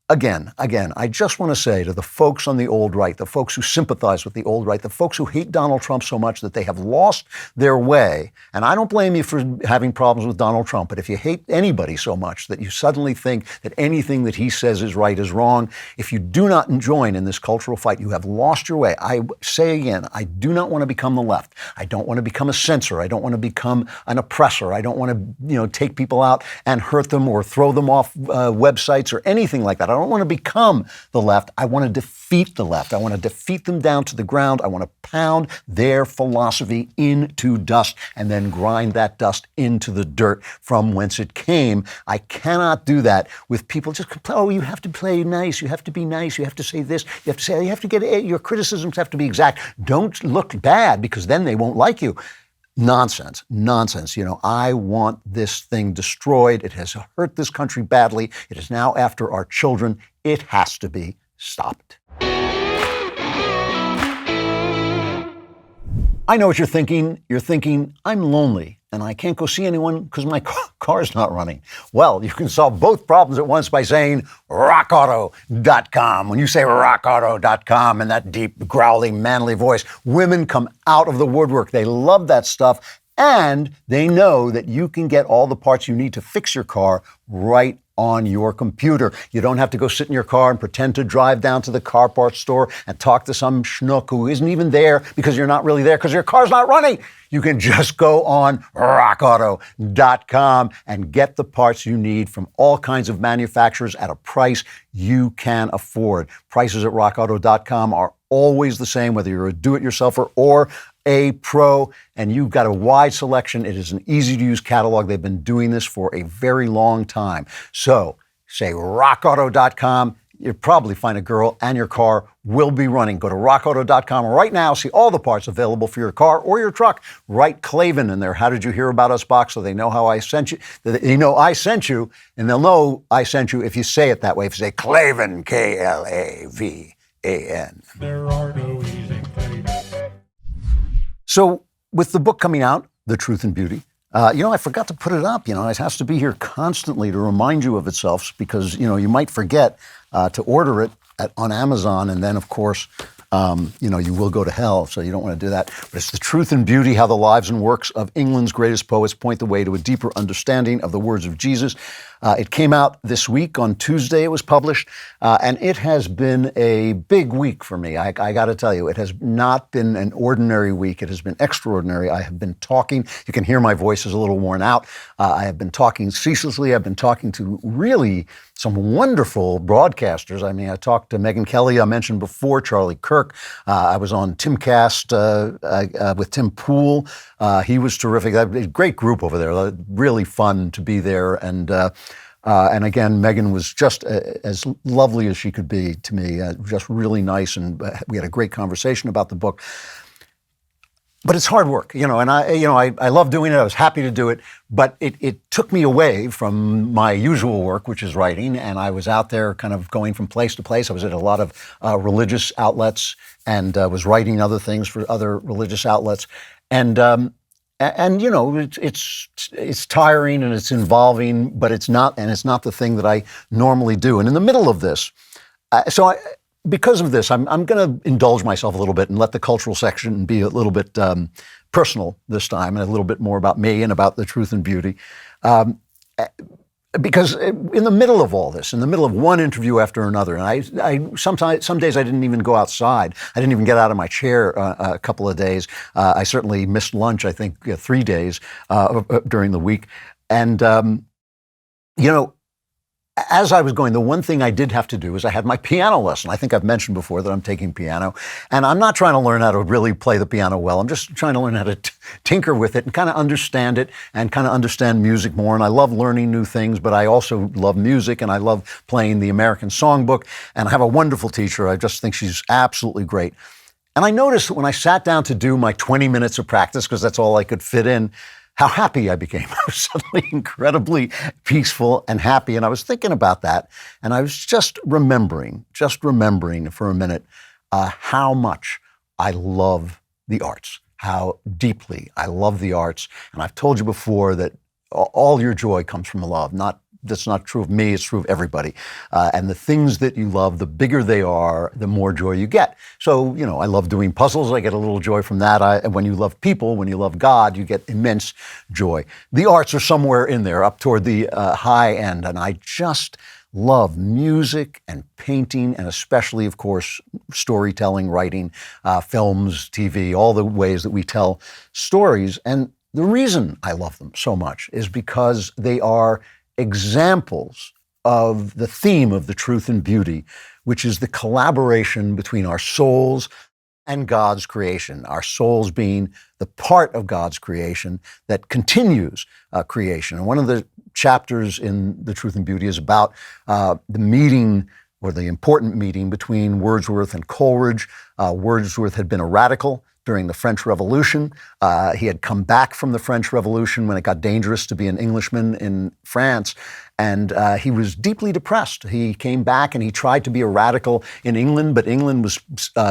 Again, I just want to say to the folks on the old right, the folks who sympathize with the old right, the folks who hate Donald Trump so much that they have lost their way, and I don't blame you for having problems with Donald Trump, but if you hate anybody so much that you suddenly think that anything that he says is right is wrong, if you do not join in this cultural fight, you have lost your way. I say again, I do not want to become the left. I don't want to become a censor. I don't want to become an oppressor. I don't want to, take people out and hurt them or throw them off websites or anything like that. I don't want to become the left. I want to defeat the left. I want to defeat them down to the ground. I want to pound their philosophy into dust and then grind that dust into the dirt from whence it came. I cannot do that with people just, you have to play nice. You have to be nice. You have to say this. You have to say, you have to get, your criticisms have to be exact. Don't look bad because then they won't like you. Nonsense. I want this thing destroyed. It has hurt this country badly. It is now after our children. It has to be stopped. I know what you're thinking. You're thinking, I'm lonely and I can't go see anyone because my car's not running. Well, you can solve both problems at once by saying rockauto.com. When you say rockauto.com in that deep, growling, manly voice, women come out of the woodwork. They love that stuff, and they know that you can get all the parts you need to fix your car right on your computer. You don't have to go sit in your car and pretend to drive down to the car parts store and talk to some schnook who isn't even there because you're not really there because your car's not running. You can just go on rockauto.com and get the parts you need from all kinds of manufacturers at a price you can afford. Prices at rockauto.com are always the same, whether you're a do-it-yourselfer or a pro, and you've got a wide selection. It is an easy-to-use catalog. They've been doing this for a very long time. So say rockauto.com. You'll probably find a girl and your car will be running. Go to rockauto.com right now. See all the parts available for your car or your truck. Write Klavan in there. How did you hear about us box so they know how I sent you. They know I sent you, and they'll know I sent you if you say it that way. If you say Klavan, Klavan. There are no easy things. So with the book coming out, The Truth and Beauty, I forgot to put it up. It has to be here constantly to remind you of itself because, you might forget to order it on Amazon. And then, of course, you will go to hell. So you don't want to do that. But it's The Truth and Beauty, How the Lives and Works of England's Greatest Poets Point the Way to a Deeper Understanding of the Words of Jesus. It came out this week. On Tuesday it was published, and it has been a big week for me. I got to tell you, it has not been an ordinary week. It has been extraordinary. I have been talking. You can hear my voice is a little worn out. I have been talking ceaselessly. I've been talking to really some wonderful broadcasters. I mean, I talked to Megyn Kelly, I mentioned before, Charlie Kirk. I was on Timcast with Tim Pool. He was terrific. A great group over there. Really fun to be there. And again, Megyn was just as lovely as she could be to me, just really nice. And we had a great conversation about the book. But it's hard work, and I love doing it. I was happy to do it, but it took me away from my usual work, which is writing. And I was out there kind of going from place to place. I was at a lot of religious outlets and was writing other things for other religious outlets. And it's tiring and it's involving, but it's not the thing that I normally do. And in the middle of this, because of this, I'm going to indulge myself a little bit and let the cultural section be a little bit personal this time and a little bit more about me and about The Truth and Beauty. Because in the middle of all this, in the middle of one interview after another, and some days I didn't even go outside. I didn't even get out of my chair a couple of days. I certainly missed lunch, I think, 3 days during the week. And, as I was going, the one thing I did have to do is I had my piano lesson. I think I've mentioned before that I'm taking piano. And I'm not trying to learn how to really play the piano well. I'm just trying to learn how to tinker with it and kind of understand it and kind of understand music more. And I love learning new things, but I also love music and I love playing the American Songbook. And I have a wonderful teacher. I just think she's absolutely great. And I noticed that when I sat down to do my 20 minutes of practice, because that's all I could fit in, how happy I became. I was suddenly incredibly peaceful and happy. And I was thinking about that. And I was just remembering for a minute how much I love the arts, how deeply I love the arts. And I've told you before that all your joy comes from love, not that's not true of me, it's true of everybody. And the things that you love, the bigger they are, the more joy you get. So, I love doing puzzles. I get a little joy from that. And when you love people, when you love God, you get immense joy. The arts are somewhere in there, up toward the high end. And I just love music and painting, and especially, of course, storytelling, writing, films, TV, all the ways that we tell stories. And the reason I love them so much is because they are examples of the theme of the truth and beauty, which is the collaboration between our souls and God's creation, our souls being the part of God's creation that continues creation. And one of the chapters in The Truth and Beauty is about the meeting, or the important meeting, between Wordsworth and Coleridge. Wordsworth had been a radical during the French Revolution. He had come back from the French Revolution when it got dangerous to be an Englishman in France, and he was deeply depressed. He came back and he tried to be a radical in England, but England was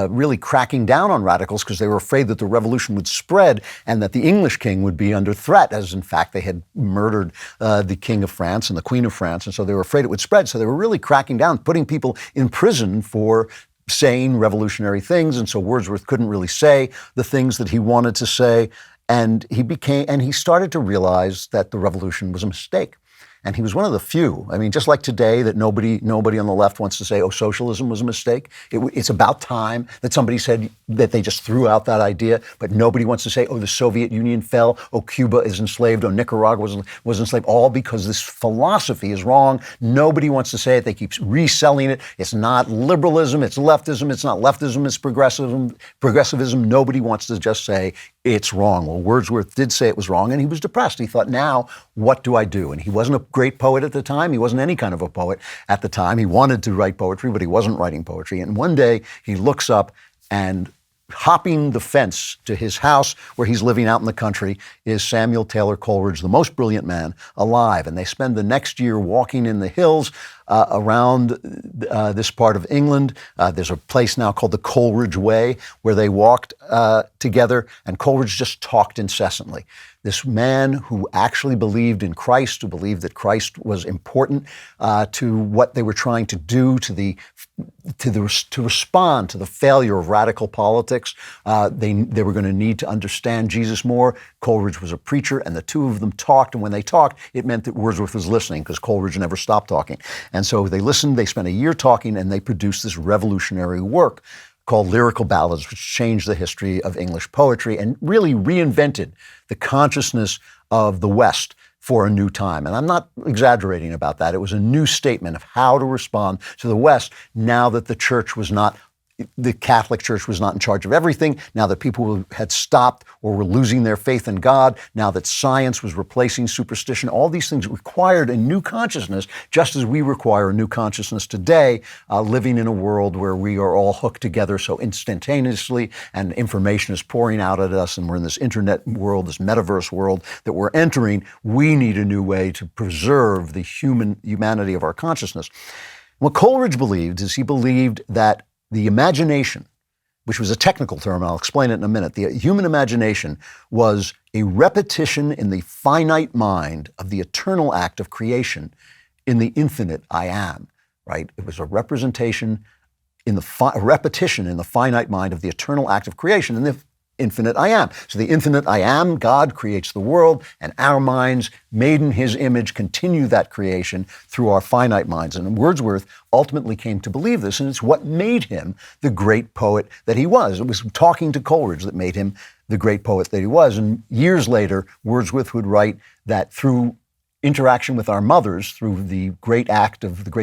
really cracking down on radicals because they were afraid that the revolution would spread and that the English king would be under threat, as in fact they had murdered the King of France and the Queen of France, and so they were afraid it would spread. So they were really cracking down, putting people in prison for saying revolutionary things, and so Wordsworth couldn't really say the things that he wanted to say, and he started to realize that the revolution was a mistake. And he was one of the few, just like today, that nobody on the left wants to say, oh, socialism was a mistake. It's about time that somebody said that they just threw out that idea, but nobody wants to say, oh, the Soviet Union fell, oh, Cuba is enslaved, oh, Nicaragua was enslaved, all because this philosophy is wrong. Nobody wants to say it. They keep reselling it. It's not liberalism, it's leftism. It's not leftism, it's progressivism. Nobody wants to just say it's wrong. Well, Wordsworth did say it was wrong, and he was depressed. He thought, now, what do I do? And he wasn't a great poet at the time. He wasn't any kind of a poet at the time. He wanted to write poetry, but he wasn't writing poetry. And one day, he looks up, and hopping the fence to his house where he's living out in the country is Samuel Taylor Coleridge, the most brilliant man alive. And they spend the next year walking in the hills around this part of England. There's a place now called the Coleridge Way where they walked together, and Coleridge just talked incessantly. This man who actually believed in Christ, who believed that Christ was important to what they were trying to do, to respond to the failure of radical politics. They were going to need to understand Jesus more. Coleridge was a preacher, and the two of them talked, and when they talked, it meant that Wordsworth was listening, because Coleridge never stopped talking. And so they listened, they spent a year talking, and they produced this revolutionary work called Lyrical Ballads, which changed the history of English poetry and really reinvented the consciousness of the West for a new time. And I'm not exaggerating about that. It was a new statement of how to respond to the West now that the Catholic Church was not in charge of everything, now that people had stopped or were losing their faith in God, now that science was replacing superstition. All these things required a new consciousness, just as we require a new consciousness today, living in a world where we are all hooked together so instantaneously, and information is pouring out at us, and we're in this internet world, this metaverse world that we're entering. We need a new way to preserve the humanity of our consciousness. What Coleridge believed is he believed that the imagination, which was a technical term, I'll explain it in a minute, the human imagination was a repetition in the finite mind of the eternal act of creation in the infinite I am, right? It was a representation in the repetition in the finite mind of the eternal act of creation in the infinite I am. So the infinite I am, God creates the world, and our minds, made in his image, continue that creation through our finite minds. And Wordsworth ultimately came to believe this, and it's what made him the great poet that he was. It was talking to Coleridge that made him the great poet that he was. And years later, Wordsworth would write that through interaction with our mothers, through the great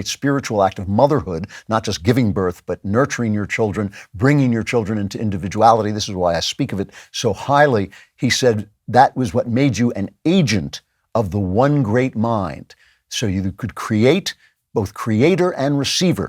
spiritual act of motherhood, not just giving birth, but nurturing your children, bringing your children into individuality. This is why I speak of it so highly. He said that was what made you an agent of the one great mind. So you could create, both creator and receiver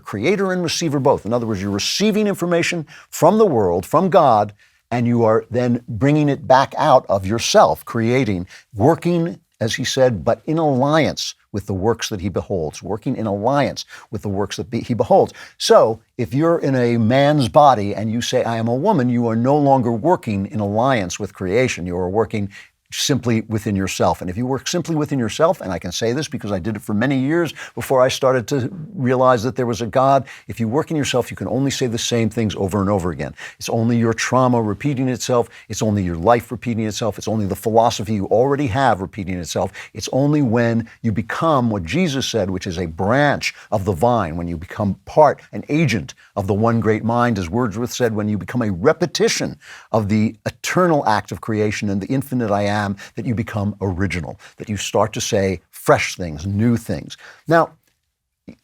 both. In other words, you're receiving information from the world, from God, and you are then bringing it back out of yourself, creating, working, as he said, but in alliance with the works that he beholds, working in alliance with the works that he beholds. So if you're in a man's body and you say, I am a woman, you are no longer working in alliance with creation. You are working simply within yourself. And if you work simply within yourself, and I can say this because I did it for many years before I started to realize that there was a God, if you work in yourself, you can only say the same things over and over again. It's only your trauma repeating itself. It's only your life repeating itself. It's only the philosophy you already have repeating itself. It's only when you become what Jesus said, which is a branch of the vine, when you become part, an agent of the one great mind, as Wordsworth said, when you become a repetition of the eternal act of creation and the infinite I am, that you become original, that you start to say fresh things, new things. Now,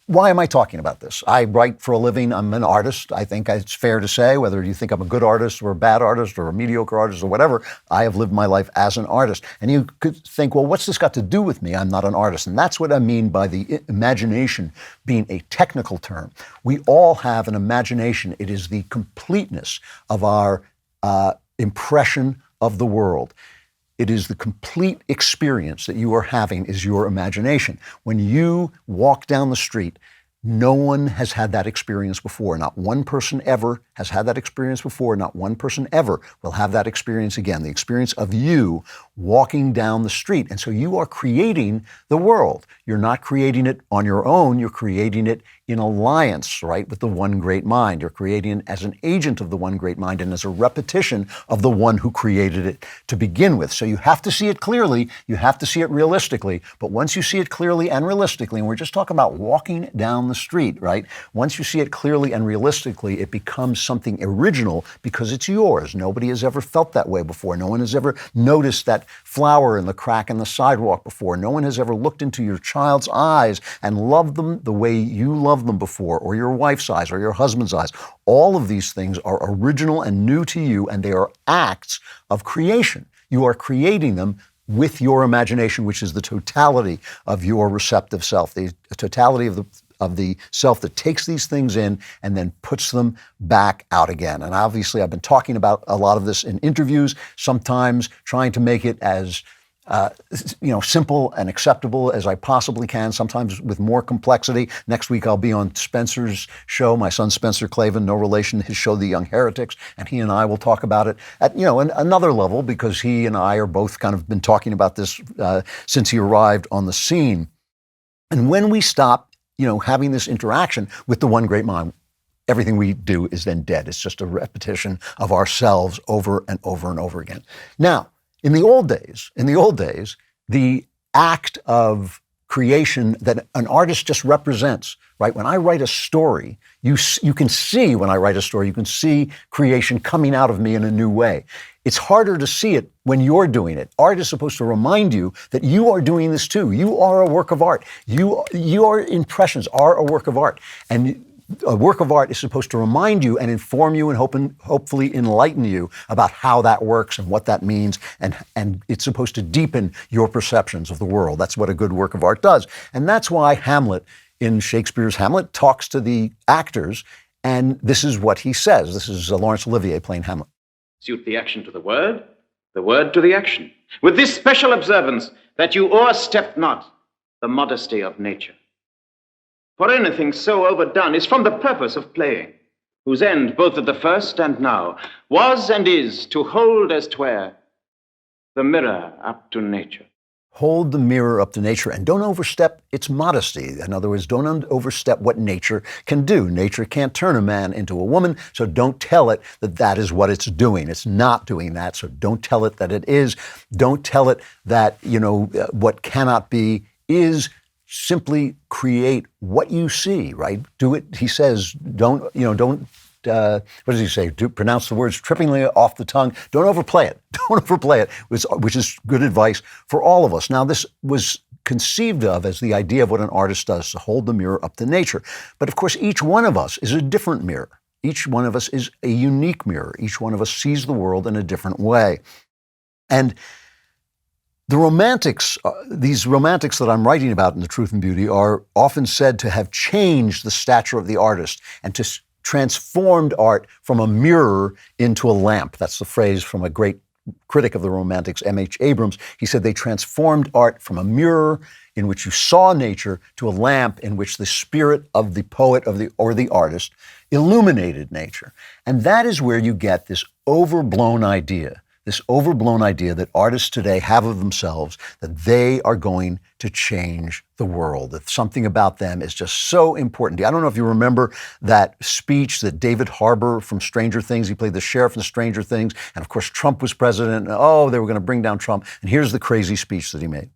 why am I talking about this? I write for a living. I'm an artist. I think it's fair to say, whether you think I'm a good artist or a bad artist or a mediocre artist or whatever, I have lived my life as an artist. And you could think, well, what's this got to do with me? I'm not an artist. And that's what I mean by the imagination being a technical term. We all have an imagination. It is the completeness of our impression of the world. It is the complete experience that you are having is your imagination. When you walk down the street, no one has had that experience before. Not one person ever has had that experience before. Not one person ever will have that experience again. The experience of you walking down the street. And so you are creating the world. You're not creating it on your own. You're creating it in alliance, right, with the one great mind. You're creating it as an agent of the one great mind and as a repetition of the one who created it to begin with. So you have to see it clearly. You have to see it realistically. But once you see it clearly and realistically, and we're just talking about walking down the street, right? Once you see it clearly and realistically, it becomes something original because it's yours. Nobody has ever felt that way before. No one has ever noticed that flower in the crack in the sidewalk before. No one has ever looked into your child's eyes and loved them the way you loved them before, or your wife's eyes, or your husband's eyes. All of these things are original and new to you, and they are acts of creation. You are creating them with your imagination, which is the totality of your receptive self, the totality of the self that takes these things in and then puts them back out again. And obviously, I've been talking about a lot of this in interviews, sometimes trying to make it as simple and acceptable as I possibly can, sometimes with more complexity. Next week, I'll be on Spencer's show, my son Spencer Klavan, no relation, his show, The Young Heretics, and he and I will talk about it at, another level, because he and I are both kind of been talking about this since he arrived on the scene. And when we stop, having this interaction with the one great mind, everything we do is then dead. It's just a repetition of ourselves over and over and over again. Now, in the old days, the act of creation that an artist just represents, right? When I write a story, you can see when I write a story, you can see creation coming out of me in a new way. It's harder to see it when you're doing it. Art is supposed to remind you that you are doing this too. You are a work of art. Your impressions are a work of art. And a work of art is supposed to remind you and inform you and hopefully enlighten you about how that works and what that means. And it's supposed to deepen your perceptions of the world. That's what a good work of art does. And that's why Hamlet, in Shakespeare's Hamlet, talks to the actors. And this is what he says. This is Laurence Olivier playing Hamlet. Suit the action to the word to the action. With this special observance, that you o'erstep not the modesty of nature. For anything so overdone is from the purpose of playing, whose end, both at the first and now, was and is to hold as 'twere the mirror up to nature. Hold the mirror up to nature and don't overstep its modesty. In other words, don't overstep what nature can do. Nature can't turn a man into a woman, so don't tell it that that is what it's doing. It's not doing that, so don't tell it that it is. Don't tell it that, what cannot be is. Simply create what you see, right? Do it, he says, what does he say? Pronounce the words trippingly off the tongue. Don't overplay it. Don't overplay it, which is good advice for all of us. Now, this was conceived of as the idea of what an artist does, to hold the mirror up to nature. But of course, each one of us is a different mirror. Each one of us is a unique mirror. Each one of us sees the world in a different way. And the romantics, these romantics that I'm writing about in The Truth and Beauty, are often said to have changed the stature of the artist and to transformed art from a mirror into a lamp. That's the phrase from a great critic of the romantics, M.H. Abrams. He said they transformed art from a mirror in which you saw nature to a lamp in which the spirit of the poet or the artist illuminated nature. And that is where you get this overblown idea this overblown idea that artists today have of themselves, that they are going to change the world, that something about them is just so important. I don't know if you remember that speech that David Harbour from Stranger Things, he played the sheriff in Stranger Things, and of course Trump was president, and they were going to bring down Trump, and here's the crazy speech that he made.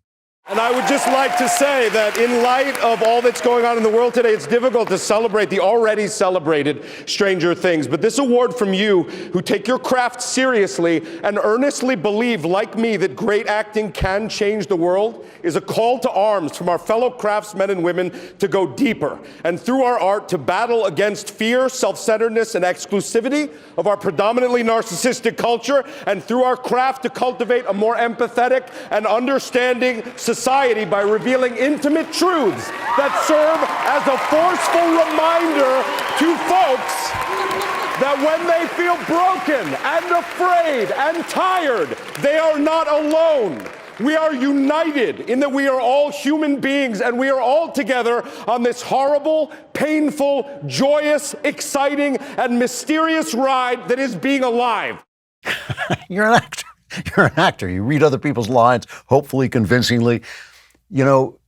And I would just like to say that in light of all that's going on in the world today, it's difficult to celebrate the already celebrated Stranger Things. But this award from you, who take your craft seriously and earnestly believe, like me, that great acting can change the world, is a call to arms from our fellow craftsmen and women to go deeper, and through our art to battle against fear, self-centeredness, and exclusivity of our predominantly narcissistic culture, and through our craft to cultivate a more empathetic and understanding society by revealing intimate truths that serve as a forceful reminder to folks that when they feel broken and afraid and tired, they are not alone. We are united in that we are all human beings, and we are all together on this horrible, painful, joyous, exciting, and mysterious ride that is being alive. You're an actor. You're an actor. You read other people's lines, hopefully convincingly. You know,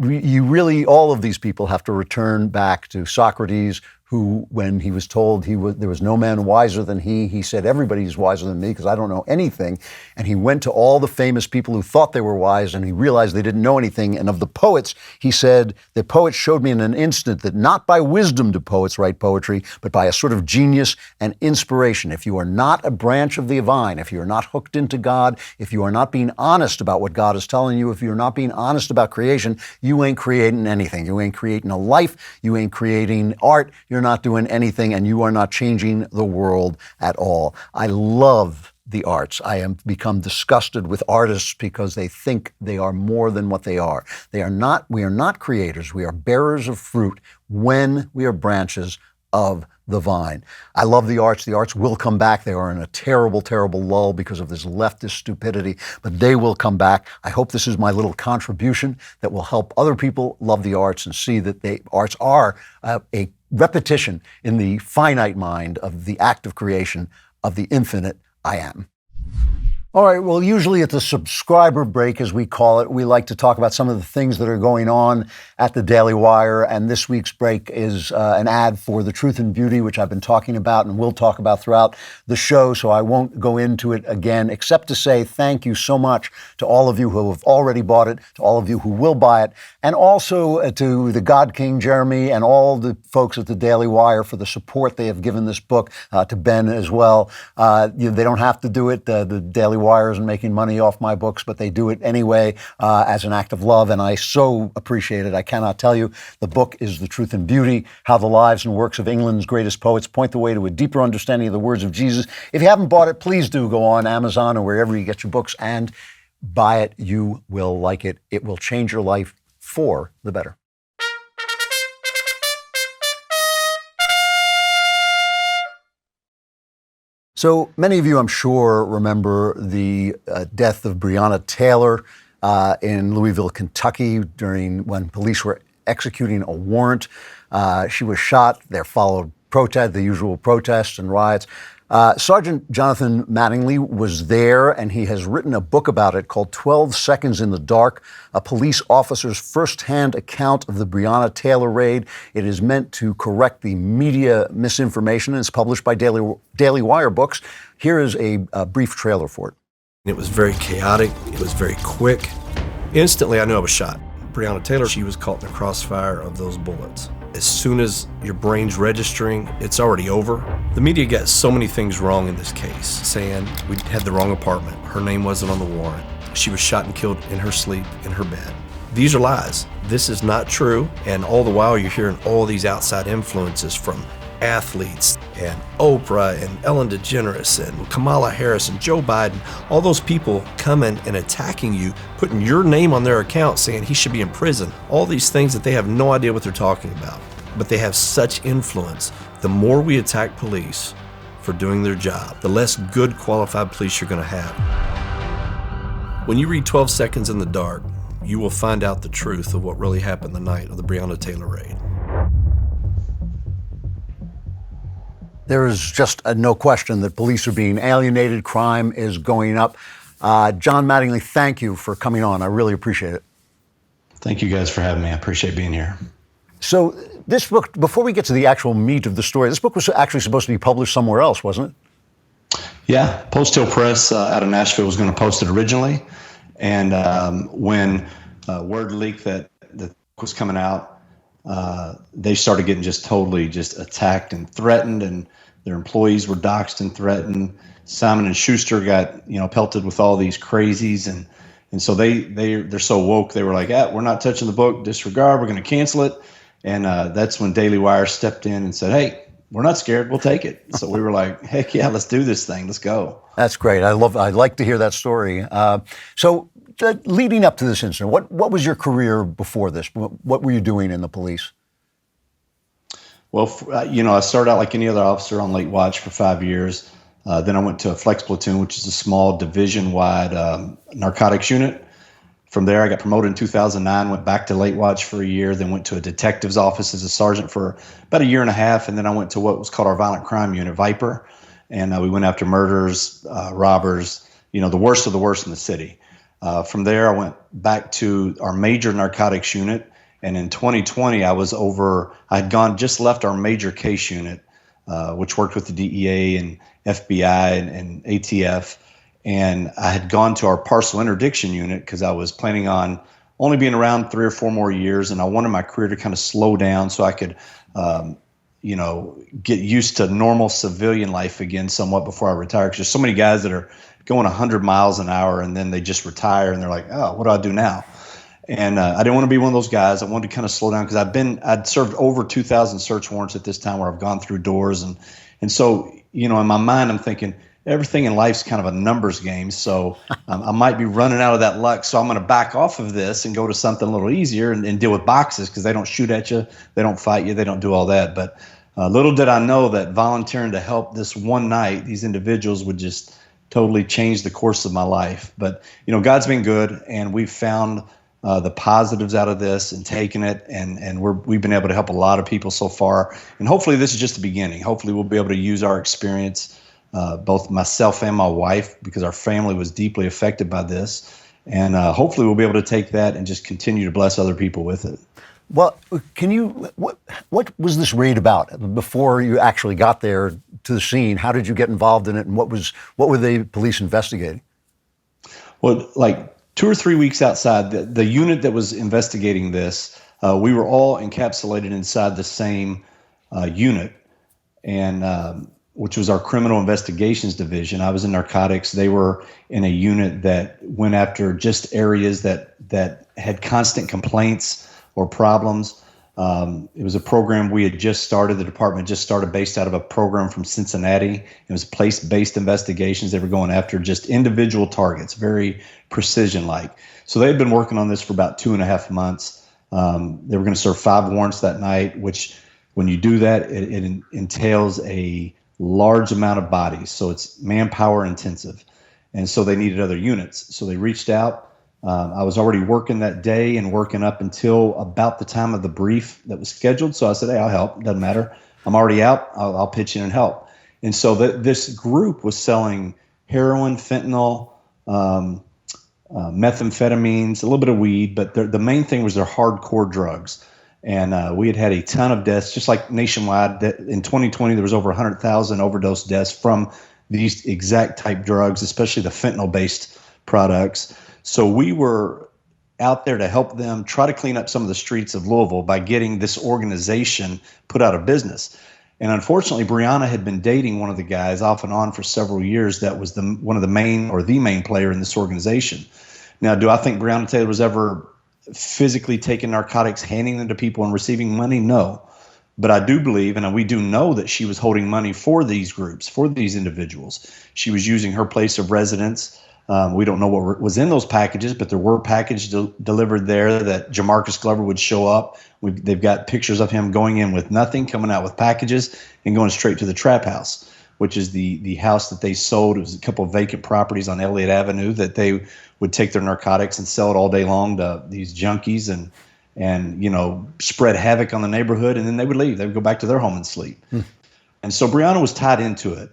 you really, all of these people have to return back to Socrates, who, when he was told there was no man wiser than he said, everybody's wiser than me because I don't know anything. And he went to all the famous people who thought they were wise, and he realized they didn't know anything. And of the poets, he said, the poets showed me in an instant that not by wisdom do poets write poetry, but by a sort of genius and inspiration. If you are not a branch of the vine, if you are not hooked into God, if you are not being honest about what God is telling you, if you're not being honest about creation, you ain't creating anything. You ain't creating a life. You ain't creating art. You're not doing anything, and you are not changing the world at all. I love the arts. I am become disgusted with artists because they think they are more than what they are. We are not creators. We are bearers of fruit when we are branches of the vine. I love the arts. The arts will come back. They are in a terrible, terrible lull because of this leftist stupidity, but they will come back. I hope this is my little contribution that will help other people love the arts and see that the arts are a repetition in the finite mind of the act of creation of the infinite I am. All right, well, usually at the subscriber break, as we call it, we like to talk about some of the things that are going on at the Daily Wire, and this week's break is an ad for The Truth and Beauty, which I've been talking about and will talk about throughout the show, so I won't go into it again, except to say thank you so much to all of you who have already bought it, to all of you who will buy it, and also to the God King Jeremy and all the folks at the Daily Wire for the support they have given this book, to Ben as well. They don't have to do it. The Daily Wire isn't making money off my books, but they do it anyway as an act of love, and I so appreciate it. I cannot tell you. The book is The Truth and Beauty, How the Lives and Works of England's Greatest Poets Point the Way to a Deeper Understanding of the Words of Jesus. If you haven't bought it, please do go on Amazon or wherever you get your books and buy it. You will like it. It will change your life for the better. So many of you, I'm sure, remember the death of Breonna Taylor in Louisville, Kentucky, when police were executing a warrant. She was shot. There followed the usual protests and riots. Sergeant Jonathan Mattingly was there, and he has written a book about it called 12 Seconds in the Dark, a police officer's firsthand account of the Breonna Taylor raid. It is meant to correct the media misinformation, and it's published by Daily Wire Books. Here is a brief trailer for it. It was very chaotic. It was very quick. Instantly, I knew I was shot. Breonna Taylor, she was caught in the crossfire of those bullets. As soon as your brain's registering, it's already over. The media got so many things wrong in this case, saying we had the wrong apartment, her name wasn't on the warrant, she was shot and killed in her sleep in her bed. These are lies. This is not true, and all the while you're hearing all these outside influences from athletes and Oprah and Ellen DeGeneres and Kamala Harris and Joe Biden, all those people coming and attacking you, putting your name on their account saying he should be in prison, all these things that they have no idea what they're talking about, but they have such influence. The more we attack police for doing their job, the less good qualified police you're going to have. When you read 12 Seconds in the Dark, you will find out the truth of what really happened the night of the Breonna Taylor raid. There is just no question that police are being alienated. Crime is going up. John Mattingly, thank you for coming on. I really appreciate it. Thank you guys for having me. I appreciate being here. So this book, before we get to the actual meat of the story, this book was actually supposed to be published somewhere else, wasn't it? Yeah, Post Hill Press out of Nashville was going to post it originally. And when word leaked that the book was coming out, they started getting just totally just attacked and threatened, and their employees were doxxed and threatened. Simon & Schuster got, pelted with all these crazies, and so they're so woke. They were like, we're not touching the book, disregard, we're going to cancel it. And that's when Daily Wire stepped in and said, hey, we're not scared, we'll take it. So we were like, heck yeah, let's do this thing, let's go. That's great. I like to hear that story. So leading up to this incident, what was your career before this? What were you doing in the police? Well, I started out like any other officer on late watch for 5 years. Then I went to a flex platoon, which is a small division-wide narcotics unit. From there, I got promoted in 2009, went back to late watch for a year, then went to a detective's office as a sergeant for about a year and a half, and then I went to what was called our violent crime unit, Viper, and we went after murders, robbers, the worst of the worst in the city. From there, I went back to our major narcotics unit, and in 2020, I had just left our major case unit, which worked with the DEA and FBI and ATF. And I had gone to our parcel interdiction unit because I was planning on only being around 3 or 4 more years. And I wanted my career to kind of slow down so I could, get used to normal civilian life again somewhat before I retire. Because there's so many guys that are going 100 miles an hour and then they just retire and they're like, oh, what do I do now? And I didn't want to be one of those guys. I wanted to kind of slow down because I'd served over 2,000 search warrants at this time where I've gone through doors. And so, in my mind, I'm thinking everything in life's kind of a numbers game. So I might be running out of that luck. So I'm going to back off of this and go to something a little easier and deal with boxes because they don't shoot at you. They don't fight you. They don't do all that. But little did I know that volunteering to help this one night, these individuals would just totally change the course of my life. But, God's been good, and we've found the positives out of this and taken it, and we've been able to help a lot of people so far. And hopefully this is just the beginning. Hopefully we'll be able to use our experience, both myself and my wife, because our family was deeply affected by this. And hopefully we'll be able to take that and just continue to bless other people with it. Well, what was this raid about before you actually got there to the scene? How did you get involved in it, and what were the police investigating? Well, like 2 or 3 weeks outside, the unit that was investigating this, we were all encapsulated inside the same unit, and which was our criminal investigations division. I was in narcotics. They were in a unit that went after just areas that had constant complaints or problems. It was a program we had just started. The department just started based out of a program from Cincinnati. It was place-based investigations. They were going after just individual targets, very precision-like. So they had been working on this for about 2.5 months. They were going to serve 5 warrants that night, which when you do that, it entails a large amount of bodies. So it's manpower intensive. And so they needed other units. So they reached out. I was already working that day and working up until about the time of the brief that was scheduled. So I said, hey, I'll help. Doesn't matter. I'm already out. I'll pitch in and help. And so this group was selling heroin, fentanyl, methamphetamines, a little bit of weed, but the main thing was their hardcore drugs. And we had a ton of deaths, just like nationwide. In 2020, there was over 100,000 overdose deaths from these exact type drugs, especially the fentanyl-based products. So we were out there to help them try to clean up some of the streets of Louisville by getting this organization put out of business. And unfortunately, Breonna had been dating one of the guys off and on for several years that was one of the main or the main player in this organization. Now, do I think Breonna Taylor was ever physically taking narcotics, handing them to people and receiving money? No. But I do believe, and we do know, that she was holding money for these groups, for these individuals. She was using her place of residence. We don't know what was in those packages, but there were packages delivered there that Jamarcus Glover would show up. They've got pictures of him going in with nothing, coming out with packages, and going straight to the trap house, which is the house that they sold. It was a couple of vacant properties on Elliott Avenue that they would take their narcotics and sell it all day long to these junkies and spread havoc on the neighborhood, and then they would leave. They would go back to their home and sleep. And so Brianna was tied into it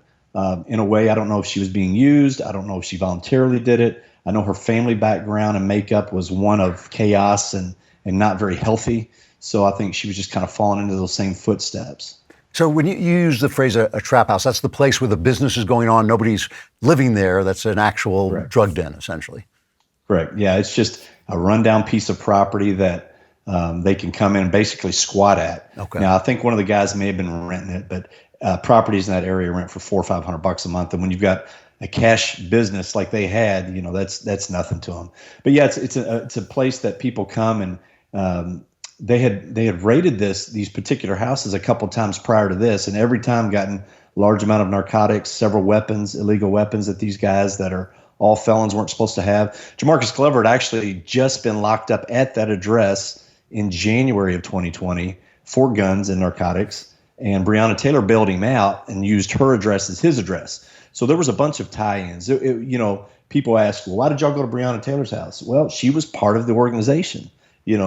in a way. I don't know if she was being used. I don't know if she voluntarily did it. I know her family background and makeup was one of chaos and not very healthy. So I think she was just kind of falling into those same footsteps. So when you use the phrase a trap house, that's the place where the business is going on. Nobody's living there. That's an actual drug den, essentially. Correct. Yeah, it's just a rundown piece of property that they can come in and basically squat at. Okay. Now, I think one of the guys may have been renting it, but properties in that area rent for $400 or $500 a month. And when you've got a cash business like they had, that's nothing to them. But yeah, it's a place that people come and they had raided these particular houses a couple times prior to this, and every time gotten large amount of narcotics, several weapons, illegal weapons that these guys that are all felons weren't supposed to have. Jamarcus Glover had actually just been locked up at that address in January of 2020 for guns and narcotics, and Breonna Taylor bailed him out and used her address as his address. So there was a bunch of tie-ins. People ask, well, why did y'all go to Breonna Taylor's house? Well, she was part of the organization.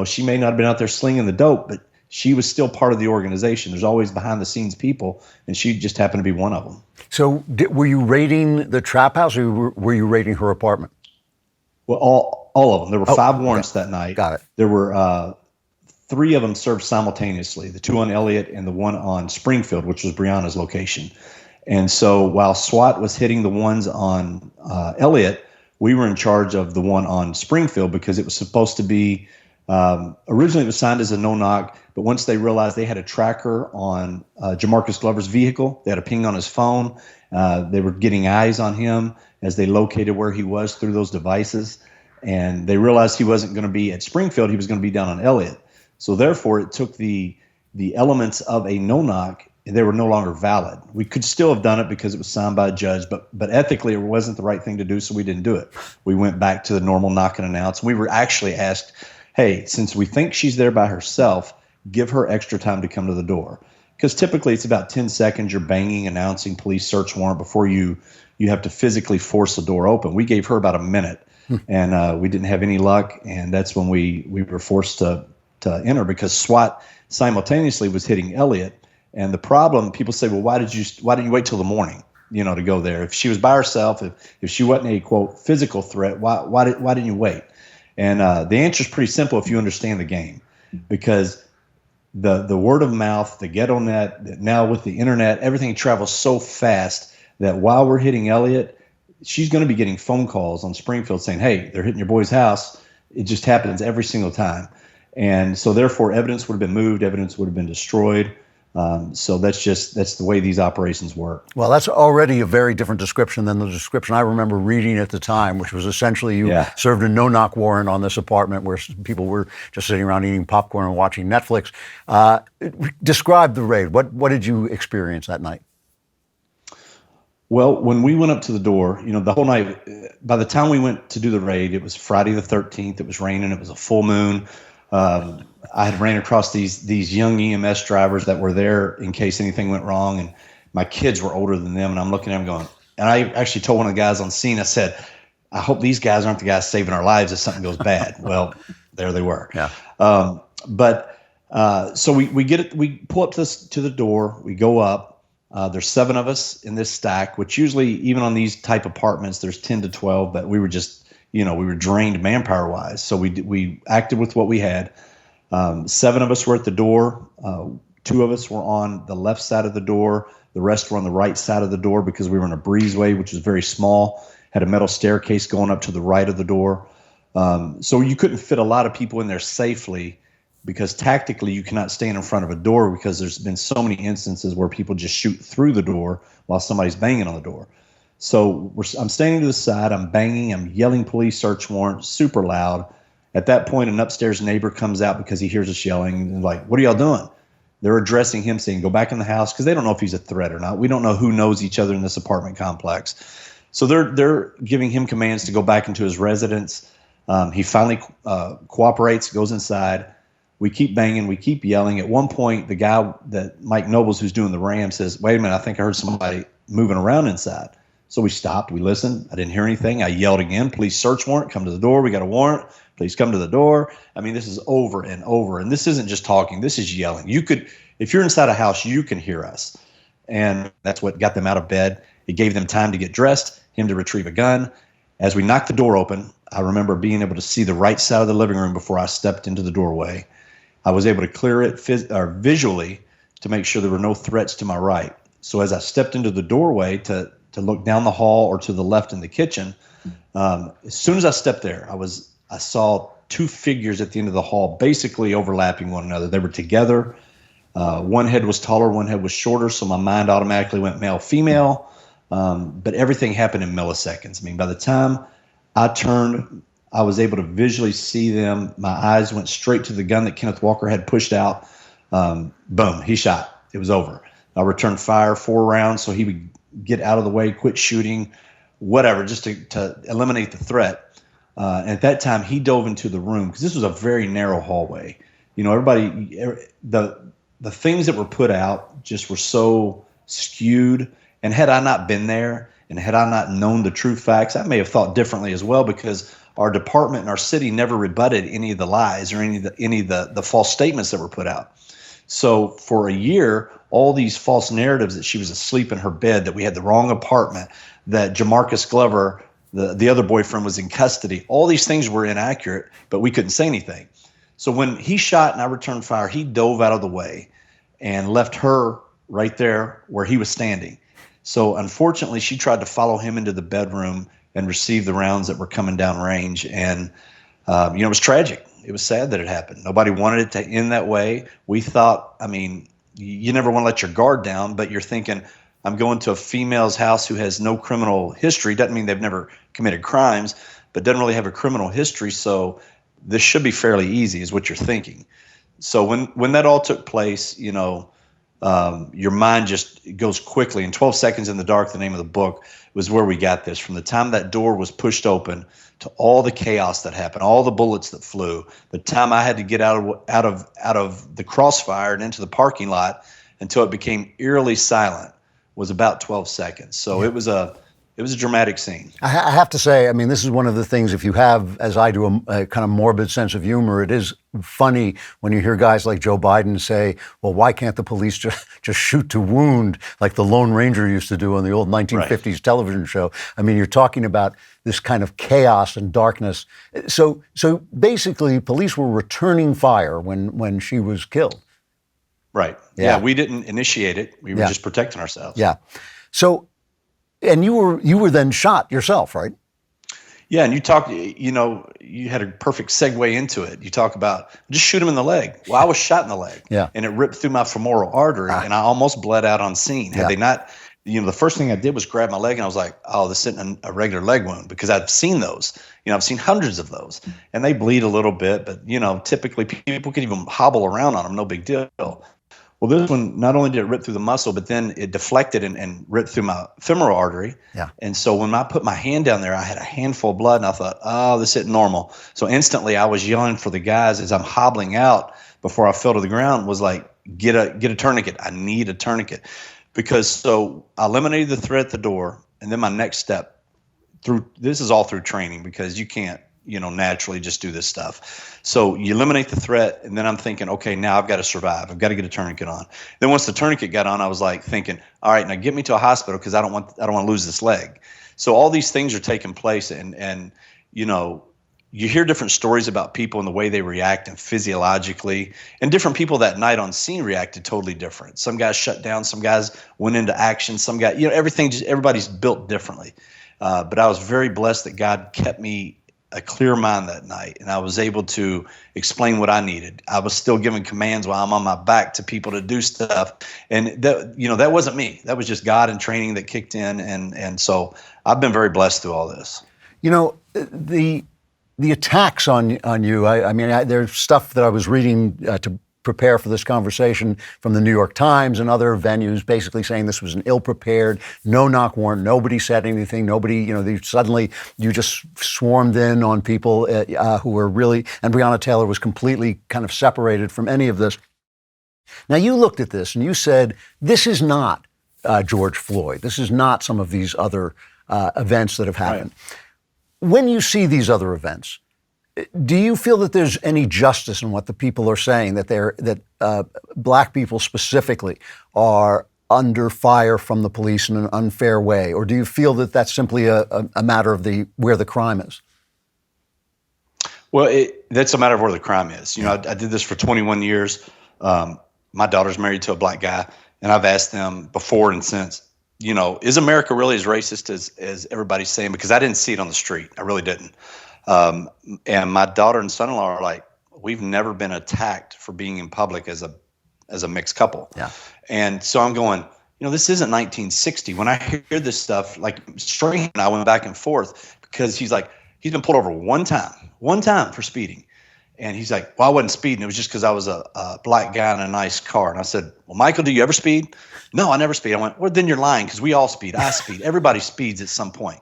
She may not have been out there slinging the dope, but she was still part of the organization. There's always behind-the-scenes people, and she just happened to be one of them. So were you raiding the trap house, or were you raiding her apartment? Well, all of them. There were 5 warrants that night. Got it. There were 3 of them served simultaneously, the 2 on Elliott and the 1 on Springfield, which was Breonna's location. And so while SWAT was hitting the ones on Elliott, we were in charge of the one on Springfield because it was supposed to be originally it was signed as a no-knock, but once they realized they had a tracker on Jamarcus Glover's vehicle, they had a ping on his phone, they were getting eyes on him as they located where he was through those devices, and they realized he wasn't going to be at Springfield, he was going to be down on Elliott. So therefore, it took the elements of a no-knock, and they were no longer valid. We could still have done it because it was signed by a judge, but ethically, it wasn't the right thing to do, so we didn't do it. We went back to the normal knock and announce. We were actually asked, hey, since we think she's there by herself, give her extra time to come to the door. Because typically it's about 10 seconds, you're banging, announcing police search warrant before you have to physically force the door open. We gave her about a minute, and we didn't have any luck, and that's when we were forced to enter because SWAT simultaneously was hitting Elliott. And the problem, people say, well, why didn't you wait till the morning, to go there? If she was by herself, if she wasn't a, quote, physical threat, why didn't you wait? And the answer is pretty simple if you understand the game, because the word of mouth, the ghetto net, now with the internet, everything travels so fast that while we're hitting Elliott, she's going to be getting phone calls on Springfield saying, hey, they're hitting your boy's house. It just happens every single time. And so therefore evidence would have been moved, evidence would have been destroyed. So that's the way these operations work. Well, that's already a very different description than the description I remember reading at the time, which was essentially you served a no-knock warrant on this apartment where people were just sitting around eating popcorn and watching Netflix. Describe the raid. What did you experience that night? Well, when we went up to the door, the whole night, by the time we went to do the raid, it was Friday the 13th. It was raining. It was a full moon. I had ran across these young EMS drivers that were there in case anything went wrong, and my kids were older than them, and I'm looking at them going, and I actually told one of the guys on scene, I said, I hope these guys aren't the guys saving our lives if something goes bad. Well, there they were. Yeah. So we pull up to the door, we go up, there's 7 of us in this stack, which usually even on these type apartments, there's 10 to 12, but we were just, we were drained manpower wise. So we acted with what we had. 7 of us were at the door. 2 of us were on the left side of the door. The rest were on the right side of the door because we were in a breezeway, which was very small, had a metal staircase going up to the right of the door. So you couldn't fit a lot of people in there safely because tactically you cannot stand in front of a door because there's been so many instances where people just shoot through the door while somebody's banging on the door. So I'm standing to the side, I'm banging, I'm yelling police search warrant, super loud. At that point, an upstairs neighbor comes out because he hears us yelling and like, what are y'all doing? They're addressing him saying, go back in the house because they don't know if he's a threat or not. We don't know who knows each other in this apartment complex. So they're giving him commands to go back into his residence. He finally cooperates, goes inside. We keep banging, we keep yelling. At one point, the guy that Mike Nobles, who's doing the ram, says, wait a minute, I think I heard somebody moving around inside. So we stopped, we listened. I didn't hear anything. I yelled again, police search warrant, come to the door. We got a warrant. Please come to the door. I mean, this is over and over. And this isn't just talking. This is yelling. If you're inside a house, you can hear us. and that's what got them out of bed. It gave them time to get dressed, him to retrieve a gun. As we knocked the door open, I remember being able to see the right side of the living room before I stepped into the doorway. I was able to clear it visually to make sure there were no threats to my right. So as I stepped into the doorway to look down the hall or to the left in the kitchen, as soon as I stepped there, I saw two figures at the end of the hall basically overlapping one another. They were together. One head was taller, one head was shorter, so my mind automatically went male, female. But everything happened in milliseconds. I mean, by the time I turned, I was able to visually see them. My eyes went straight to the gun that Kenneth Walker had pushed out. Boom, he shot. It was over. I returned fire 4 rounds so he would get out of the way, quit shooting, whatever, just to eliminate the threat. And at that time, he dove into the room because this was a very narrow hallway. You know, the things that were put out just were so skewed. And had I not been there and had I not known the true facts, I may have thought differently as well, because our department and our city never rebutted any of the lies or any of the false statements that were put out. So for a year, all these false narratives that she was asleep in her bed, that we had the wrong apartment, that Jamarcus Glover, the other boyfriend, was in custody, all these things were inaccurate, but we couldn't say anything. So when he shot and I returned fire, he dove out of the way and left her right there where he was standing. So unfortunately, she tried to follow him into the bedroom and receive the rounds that were coming down range. And, it was tragic. It was sad that it happened. Nobody wanted it to end that way. We thought, I mean, you never want to let your guard down, but you're thinking, I'm going to a female's house who has no criminal history. Doesn't mean they've never committed crimes, but doesn't really have a criminal history. So this should be fairly easy is what you're thinking. So when that all took place, your mind just goes quickly. And 12 Seconds in the Dark, the name of the book, was where we got this. From the time that door was pushed open to all the chaos that happened, all the bullets that flew, the time I had to get out of the crossfire and into the parking lot until it became eerily silent was about 12 seconds. So it was a dramatic scene. I have to say, I mean, this is one of the things, if you have, as I do, a kind of morbid sense of humor, it is funny when you hear guys like Joe Biden say, well, why can't the police just shoot to wound like the Lone Ranger used to do on the old 1950s television show? I mean, you're talking about this kind of chaos and darkness. So basically, police were returning fire when she was killed. Right. Yeah, we didn't initiate it. We were just protecting ourselves. Yeah. So, and you were then shot yourself, right? Yeah, and you had a perfect segue into it. You talk about just shoot him in the leg. Well, I was shot in the leg, and it ripped through my femoral artery, and I almost bled out on scene. Had they not, the first thing I did was grab my leg, and I was like, oh, this isn't a regular leg wound, because I've seen those. I've seen hundreds of those, and they bleed a little bit, but typically people can even hobble around on them, no big deal. Well, this one, not only did it rip through the muscle, but then it deflected and ripped through my femoral artery. Yeah. And so when I put my hand down there, I had a handful of blood, and I thought, oh, this isn't normal. So instantly I was yelling for the guys as I'm hobbling out before I fell to the ground, was like, get a tourniquet. I need a tourniquet. So I eliminated the threat at the door, and then my next step, this is all through training, because you can't, naturally just do this stuff. So you eliminate the threat, and then I'm thinking, okay, now I've got to survive. I've got to get a tourniquet on. Then once the tourniquet got on, I was like thinking, all right, now get me to a hospital, because I don't want to lose this leg. So all these things are taking place, and you hear different stories about people and the way they react and physiologically, and different people that night on scene reacted totally different. Some guys shut down, some guys went into action, some guys, everybody's built differently. But I was very blessed that God kept me a clear mind that night, and I was able to explain what I needed. I was still giving commands while I'm on my back to people to do stuff, and that wasn't me. That was just God and training that kicked in, and so I've been very blessed through all this. The attacks on you. I mean, there's stuff that I was reading to prepare for this conversation from the New York Times and other venues, basically saying this was an ill-prepared, no-knock warrant. Nobody said anything. Nobody, suddenly you just swarmed in on people who were really, and Breonna Taylor was completely kind of separated from any of this. Now, you looked at this and you said, this is not George Floyd. This is not some of these other events that have happened. Right. When you see these other events, do you feel that there's any justice in what the people are saying, that Black people specifically are under fire from the police in an unfair way? Or do you feel that that's simply a matter of where the crime is? Well, that's a matter of where the crime is. You know, I did this for 21 years. My daughter's married to a black guy, and I've asked them before and since, you know, is America really as racist as everybody's saying? Because I didn't see it on the street. I really didn't. And my daughter and son-in-law are like, we've never been attacked for being in public as a mixed couple. Yeah. And so I'm going, you know, this isn't 1960. When I hear this stuff, like Strahan and I went back and forth because he's like, he's been pulled over one time for speeding. And he's like, well, I wasn't speeding. It was just because I was a black guy in a nice car. And I said, well, Michael, do you ever speed? No, I never speed. I went, well, then you're lying because we all speed. I speed. Everybody speeds at some point.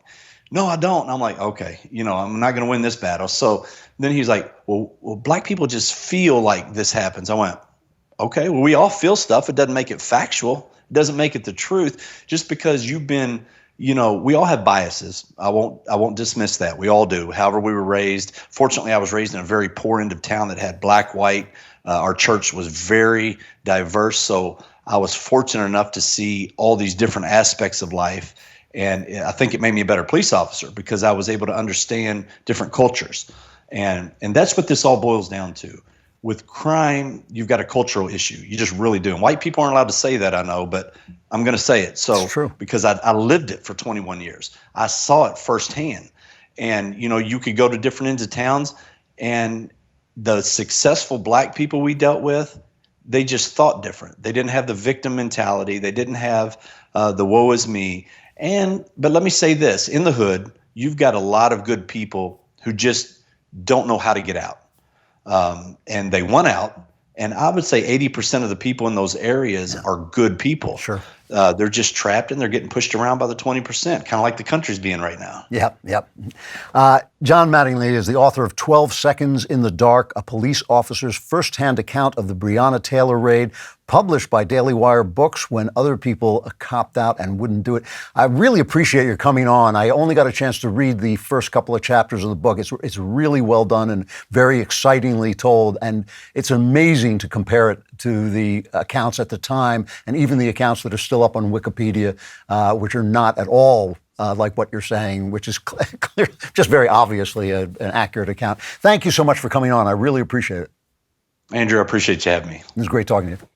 No, I don't. And I'm like, okay, you know, I'm not going to win this battle. So then he's like, well, black people just feel like this happens. I went, okay, well, we all feel stuff. It doesn't make it factual. It doesn't make it the truth. Just because you've been, you know, we all have biases. I won't dismiss that. We all do. However we were raised. Fortunately, I was raised in a very poor end of town that had black, white. Our church was very diverse. So I was fortunate enough to see all these different aspects of life. And I think it made me a better police officer because I was able to understand different cultures. And that's what this all boils down to. With crime, you've got a cultural issue. You just really do. And white people aren't allowed to say that, I know, but I'm going to say it. So, it's true. Because I lived it for 21 years. I saw it firsthand. And, you know, you could go to different ends of towns, and the successful black people we dealt with, they just thought different. They didn't have the victim mentality. They didn't have the woe is me. But let me say this, in the hood, you've got a lot of good people who just don't know how to get out. And they want out. And I would say 80% of the people in those areas are good people. Sure. They're just trapped and they're getting pushed around by the 20%, kind of like the country's being right now. Yep. John Mattingly is the author of 12 Seconds in the Dark, a police officer's firsthand account of the Breonna Taylor raid, published by Daily Wire Books when other people copped out and wouldn't do it. I really appreciate your coming on. I only got a chance to read the first couple of chapters of the book. It's really well done and very excitingly told. And it's amazing to compare it to the accounts at the time and even the accounts that are still up on Wikipedia, which are not at all like what you're saying, which is clear, just very obviously an accurate account. Thank you so much for coming on. I really appreciate it. Andrew, I appreciate you having me. It was great talking to you.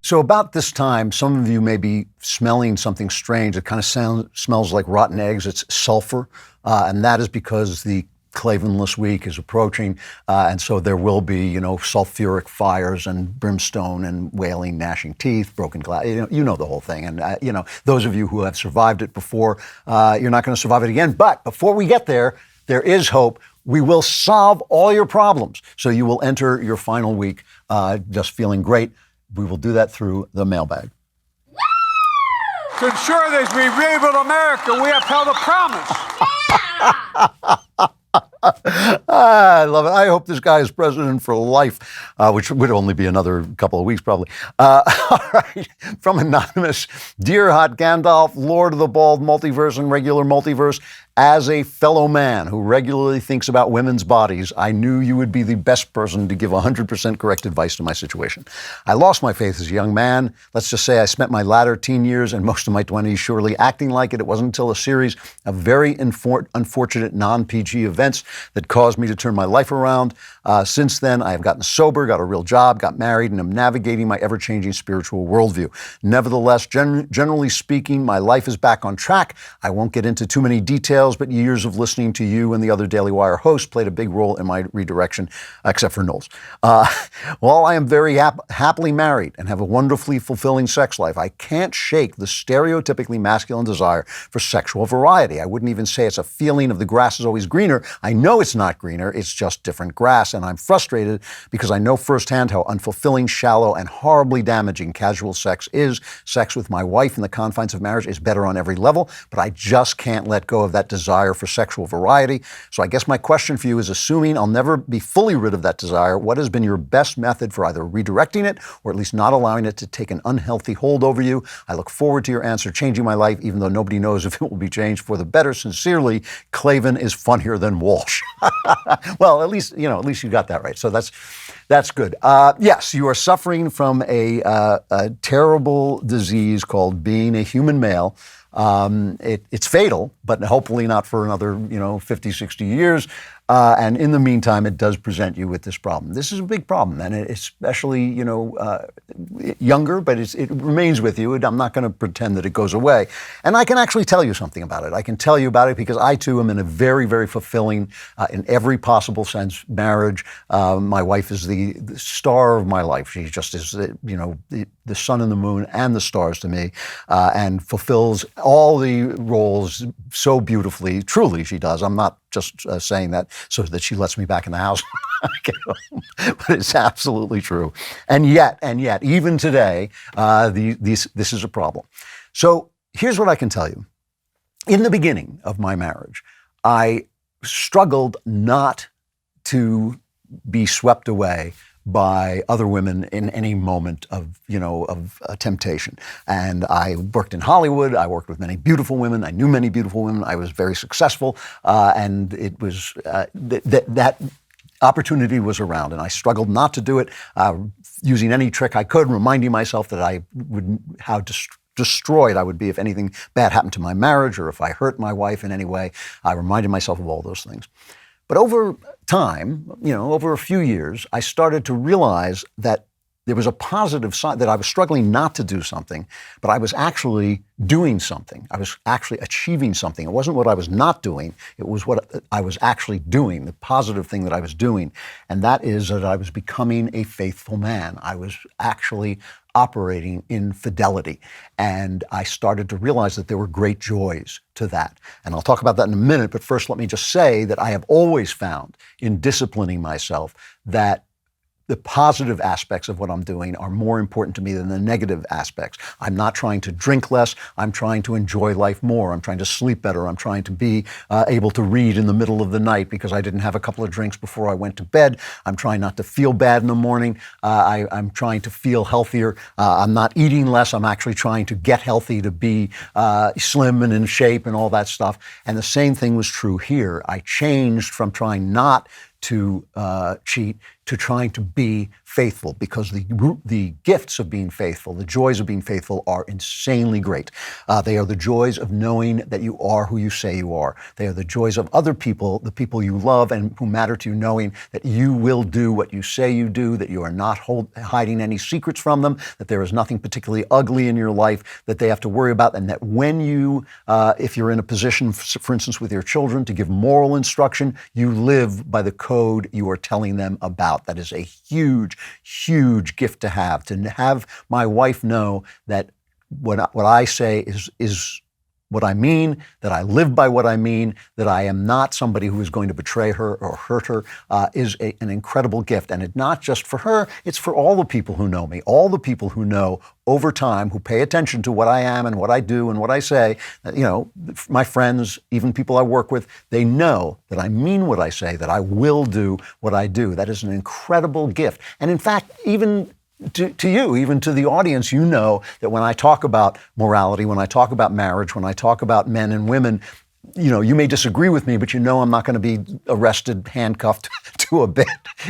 So about this time, some of you may be smelling something strange. It kind of smells like rotten eggs. It's sulfur, and that is because the Klavanless week is approaching, and so there will be, you know, sulfuric fires and brimstone and wailing, gnashing teeth, broken glass. You know the whole thing. And you know, those of you who have survived it before, you're not going to survive it again. But before we get there, there is hope. We will solve all your problems, so you will enter your final week just feeling great. We will do that through the mailbag. To ensure there's we rebuild America, we upheld a promise. I love it. I hope this guy is president for life, which would only be another couple of weeks probably. All right. From Anonymous, Dear Hot Gandalf, Lord of the Bald Multiverse and Regular Multiverse, as a fellow man who regularly thinks about women's bodies, I knew you would be the best person to give 100% correct advice to my situation. I lost my faith as a young man. Let's just say I spent my latter teen years and most of my 20s surely acting like it. It wasn't until a series of very unfortunate non-PG events that caused me to turn my life around. Since then, I have gotten sober, got a real job, got married, and am navigating my ever-changing spiritual worldview. Nevertheless, generally speaking, my life is back on track. I won't get into too many details, but years of listening to you and the other Daily Wire hosts played a big role in my redirection, except for Knowles. While I am very happily married and have a wonderfully fulfilling sex life, I can't shake the stereotypically masculine desire for sexual variety. I wouldn't even say it's a feeling of the grass is always greener. I know it's not greener, it's just different grass, and I'm frustrated because I know firsthand how unfulfilling, shallow, and horribly damaging casual sex is. Sex with my wife in the confines of marriage is better on every level, but I just can't let go of that desire for sexual variety. So I guess my question for you is, assuming I'll never be fully rid of that desire, what has been your best method for either redirecting it or at least not allowing it to take an unhealthy hold over you? I look forward to your answer changing my life, even though nobody knows if it will be changed for the better. Sincerely, Klavan is funnier than Walsh. Well, at least you got that right. So that's good. Yes, you are suffering from a terrible disease called being a human male. It's fatal, but hopefully not for another 50, 60 years. And in the meantime, it does present you with this problem. This is a big problem, and especially younger, but it remains with you. I'm not going to pretend that it goes away. And I can actually tell you something about it. I can tell you about it because I too am in a very, very fulfilling, in every possible sense, marriage. My wife is the star of my life. She just is, the sun and the moon and the stars to me, and fulfills all the roles so beautifully. Truly, she does. I'm not just saying that so that she lets me back in the house when I get home. But it's absolutely true. And yet, even today, this is a problem. So here's what I can tell you. In the beginning of my marriage, I struggled not to be swept away by other women in any moment of temptation. And I worked in Hollywood. I worked with many beautiful women. I knew many beautiful women. I was very successful. And it was that opportunity was around. And I struggled not to do it, using any trick I could, reminding myself that how destroyed I would be if anything bad happened to my marriage or if I hurt my wife in any way. I reminded myself of all those things. But over time, over a few years, I started to realize that there was a positive side, that I was struggling not to do something, but I was actually doing something. I was actually achieving something. It wasn't what I was not doing. It was what I was actually doing, the positive thing that I was doing. And that is that I was becoming a faithful man. I was actually operating in fidelity. And I started to realize that there were great joys to that. And I'll talk about that in a minute, but first let me just say that I have always found in disciplining myself that the positive aspects of what I'm doing are more important to me than the negative aspects. I'm not trying to drink less. I'm trying to enjoy life more. I'm trying to sleep better. I'm trying to be able to read in the middle of the night because I didn't have a couple of drinks before I went to bed. I'm trying not to feel bad in the morning. I'm trying to feel healthier. I'm not eating less. I'm actually trying to get healthy, to be slim and in shape and all that stuff. And the same thing was true here. I changed from trying not to cheat to trying to be faithful, because the gifts of being faithful, the joys of being faithful are insanely great. They are the joys of knowing that you are who you say you are. They are the joys of other people, the people you love and who matter to you, knowing that you will do what you say you do, that you are not hiding any secrets from them, that there is nothing particularly ugly in your life that they have to worry about, and that when you, if you're in a position, for instance, with your children, to give moral instruction, you live by the code you are telling them about. That is a huge, huge gift to have my wife know that what I say is what I mean, that I live by what I mean, that I am not somebody who is going to betray her or hurt her, is an incredible gift. And it's not just for her, it's for all the people who know me, all the people who know over time, who pay attention to what I am and what I do and what I say. My friends, even people I work with, they know that I mean what I say, that I will do what I do. That is an incredible gift. And in fact, even to you, even to the audience, you know that when I talk about morality, when I talk about marriage, when I talk about men and women, you may disagree with me, but I'm not going to be arrested, handcuffed to a bed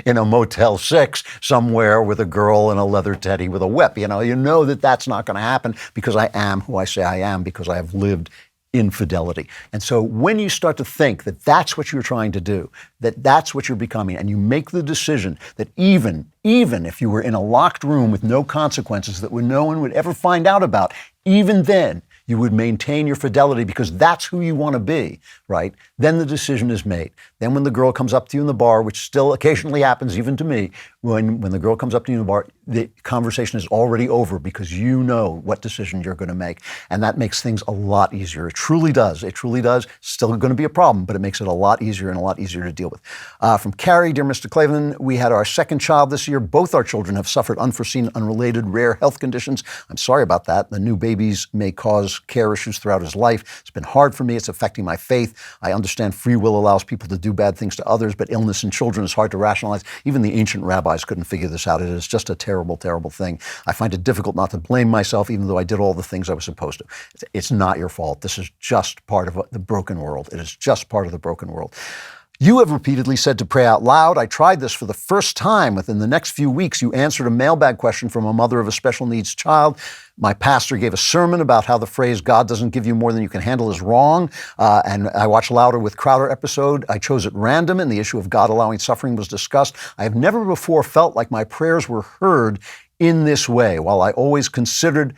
in a Motel 6 somewhere with a girl and a leather teddy with a whip. You know that that's not going to happen, because I am who I say I am, because I have lived infidelity. And so when you start to think that that's what you're trying to do, that that's what you're becoming, and you make the decision that even if you were in a locked room with no consequences that no one would ever find out about, even then you would maintain your fidelity because that's who you want to be, right? Then the decision is made. Then when the girl comes up to you in the bar, which still occasionally happens even to me, when the girl comes up to you in the bar, the conversation is already over because you know what decision you're going to make. And that makes things a lot easier. It truly does. It truly does. Still going to be a problem, but it makes it a lot easier and a lot easier to deal with. From Carrie, dear Mr. Klavan, we had our second child this year. Both our children have suffered unforeseen, unrelated, rare health conditions. I'm sorry about that. The new babies may cause care issues throughout his life. It's been hard for me. It's affecting my faith. I understand free will allows people to do bad things to others, but illness in children is hard to rationalize. Even the ancient rabbis couldn't figure this out. It is just a terrible, terrible thing. I find it difficult not to blame myself, even though I did all the things I was supposed to. It's not your fault. This is just part of the broken world. It is just part of the broken world. You have repeatedly said to pray out loud. I tried this for the first time. Within the next few weeks, you answered a mailbag question from a mother of a special needs child. My pastor gave a sermon about how the phrase, God doesn't give you more than you can handle, is wrong. And I watched Louder with Crowder episode. I chose at random, and the issue of God allowing suffering was discussed. I have never before felt like my prayers were heard in this way. While I always considered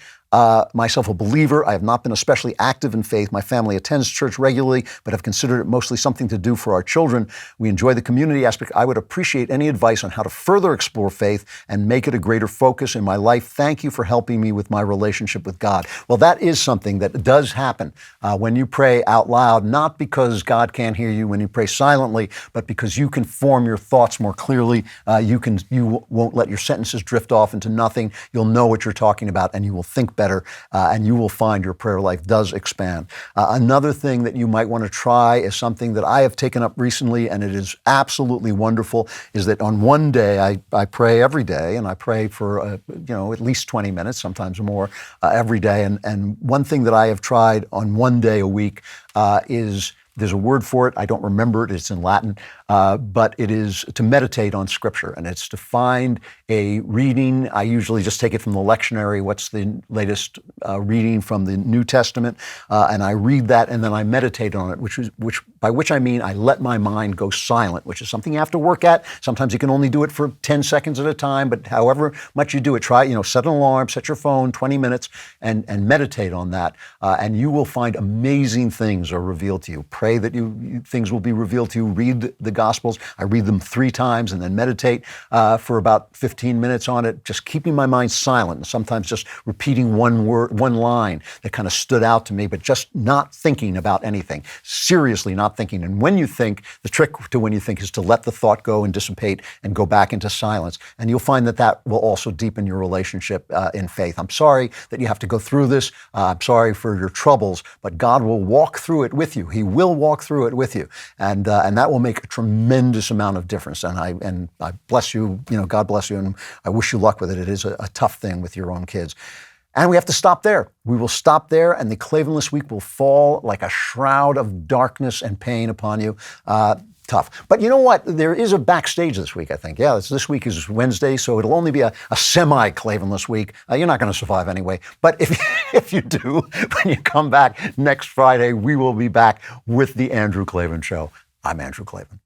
myself a believer, I have not been especially active in faith. My family attends church regularly, but have considered it mostly something to do for our children. We enjoy the community aspect. I would appreciate any advice on how to further explore faith and make it a greater focus in my life. Thank you for helping me with my relationship with God. Well, that is something that does happen when you pray out loud, not because God can't hear you when you pray silently, but because you can form your thoughts more clearly. You won't let your sentences drift off into nothing. You'll know what you're talking about, and you will think better, and you will find your prayer life does expand. Another thing that you might want to try is something that I have taken up recently, and it is absolutely wonderful, is that on one day, I pray every day, and I pray for at least 20 minutes, sometimes more, every day. And one thing that I have tried on one day a week is, there's a word for it. I don't remember it. It's in Latin, but it is to meditate on Scripture, and it's to find a reading. I usually just take it from the lectionary. What's the latest reading from the New Testament? And I read that, and then I meditate on it, by which I mean I let my mind go silent, which is something you have to work at. Sometimes you can only do it for 10 seconds at a time, but however much you do it, try, set an alarm, set your phone, 20 minutes, and meditate on that, and you will find amazing things are revealed to you. Pray that things will be revealed to you. Read the Gospels. I read them 3 times and then meditate for about 15 minutes on it, just keeping my mind silent, and sometimes just repeating one word, one line that kind of stood out to me, but just not thinking about anything, seriously not thinking. And when you think, the trick to when you think is to let the thought go and dissipate and go back into silence. And you'll find that will also deepen your relationship in faith. I'm sorry that you have to go through this. I'm sorry for your troubles, but God will walk through it with you. He will walk through it with you, and that will make a tremendous amount of difference. And I bless you. God bless you, and I wish you luck with it. It is a tough thing with your own kids. And we have to stop there. We will stop there, and the Klavanless week will fall like a shroud of darkness and pain upon you. Tough. But you know what? There is a backstage this week, I think. Yeah, this week is Wednesday, so it'll only be a semi-Klavanless week. You're not going to survive anyway. But if you do, when you come back next Friday, we will be back with The Andrew Klavan Show. I'm Andrew Klavan.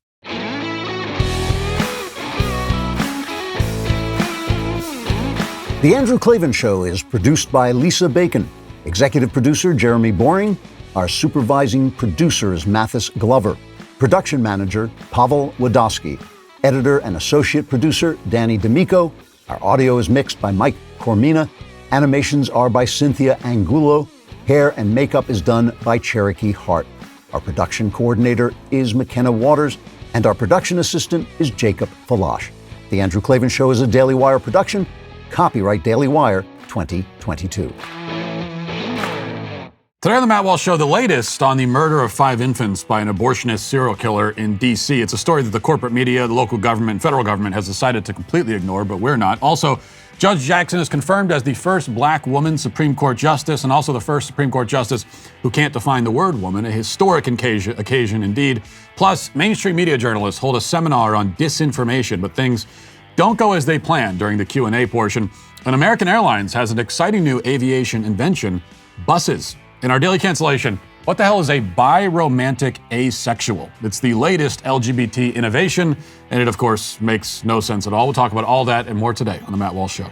The Andrew Klavan Show is produced by Lisa Bacon. Executive producer Jeremy Boring. Our supervising producer is Mathis Glover. Production manager, Pavel Wadowski. Editor and associate producer, Danny D'Amico. Our audio is mixed by Mike Cormina. Animations are by Cynthia Angulo. Hair and makeup is done by Cherokee Hart. Our production coordinator is McKenna Waters. And our production assistant is Jacob Falash. The Andrew Klavan Show is a Daily Wire production. Copyright Daily Wire 2022. Today on the Matt Walsh Show, the latest on the murder of 5 infants by an abortionist serial killer in D.C. It's a story that the corporate media, the local government, federal government has decided to completely ignore, but we're not. Also, Judge Jackson is confirmed as the first black woman Supreme Court justice, and also the first Supreme Court justice who can't define the word woman, a historic occasion indeed. Plus, mainstream media journalists hold a seminar on disinformation, but things don't go as they planned during the Q&A portion. And American Airlines has an exciting new aviation invention, buses. In our daily cancellation, what the hell is a biromantic asexual? It's the latest LGBT innovation, and it, of course, makes no sense at all. We'll talk about all that and more today on The Matt Walsh Show.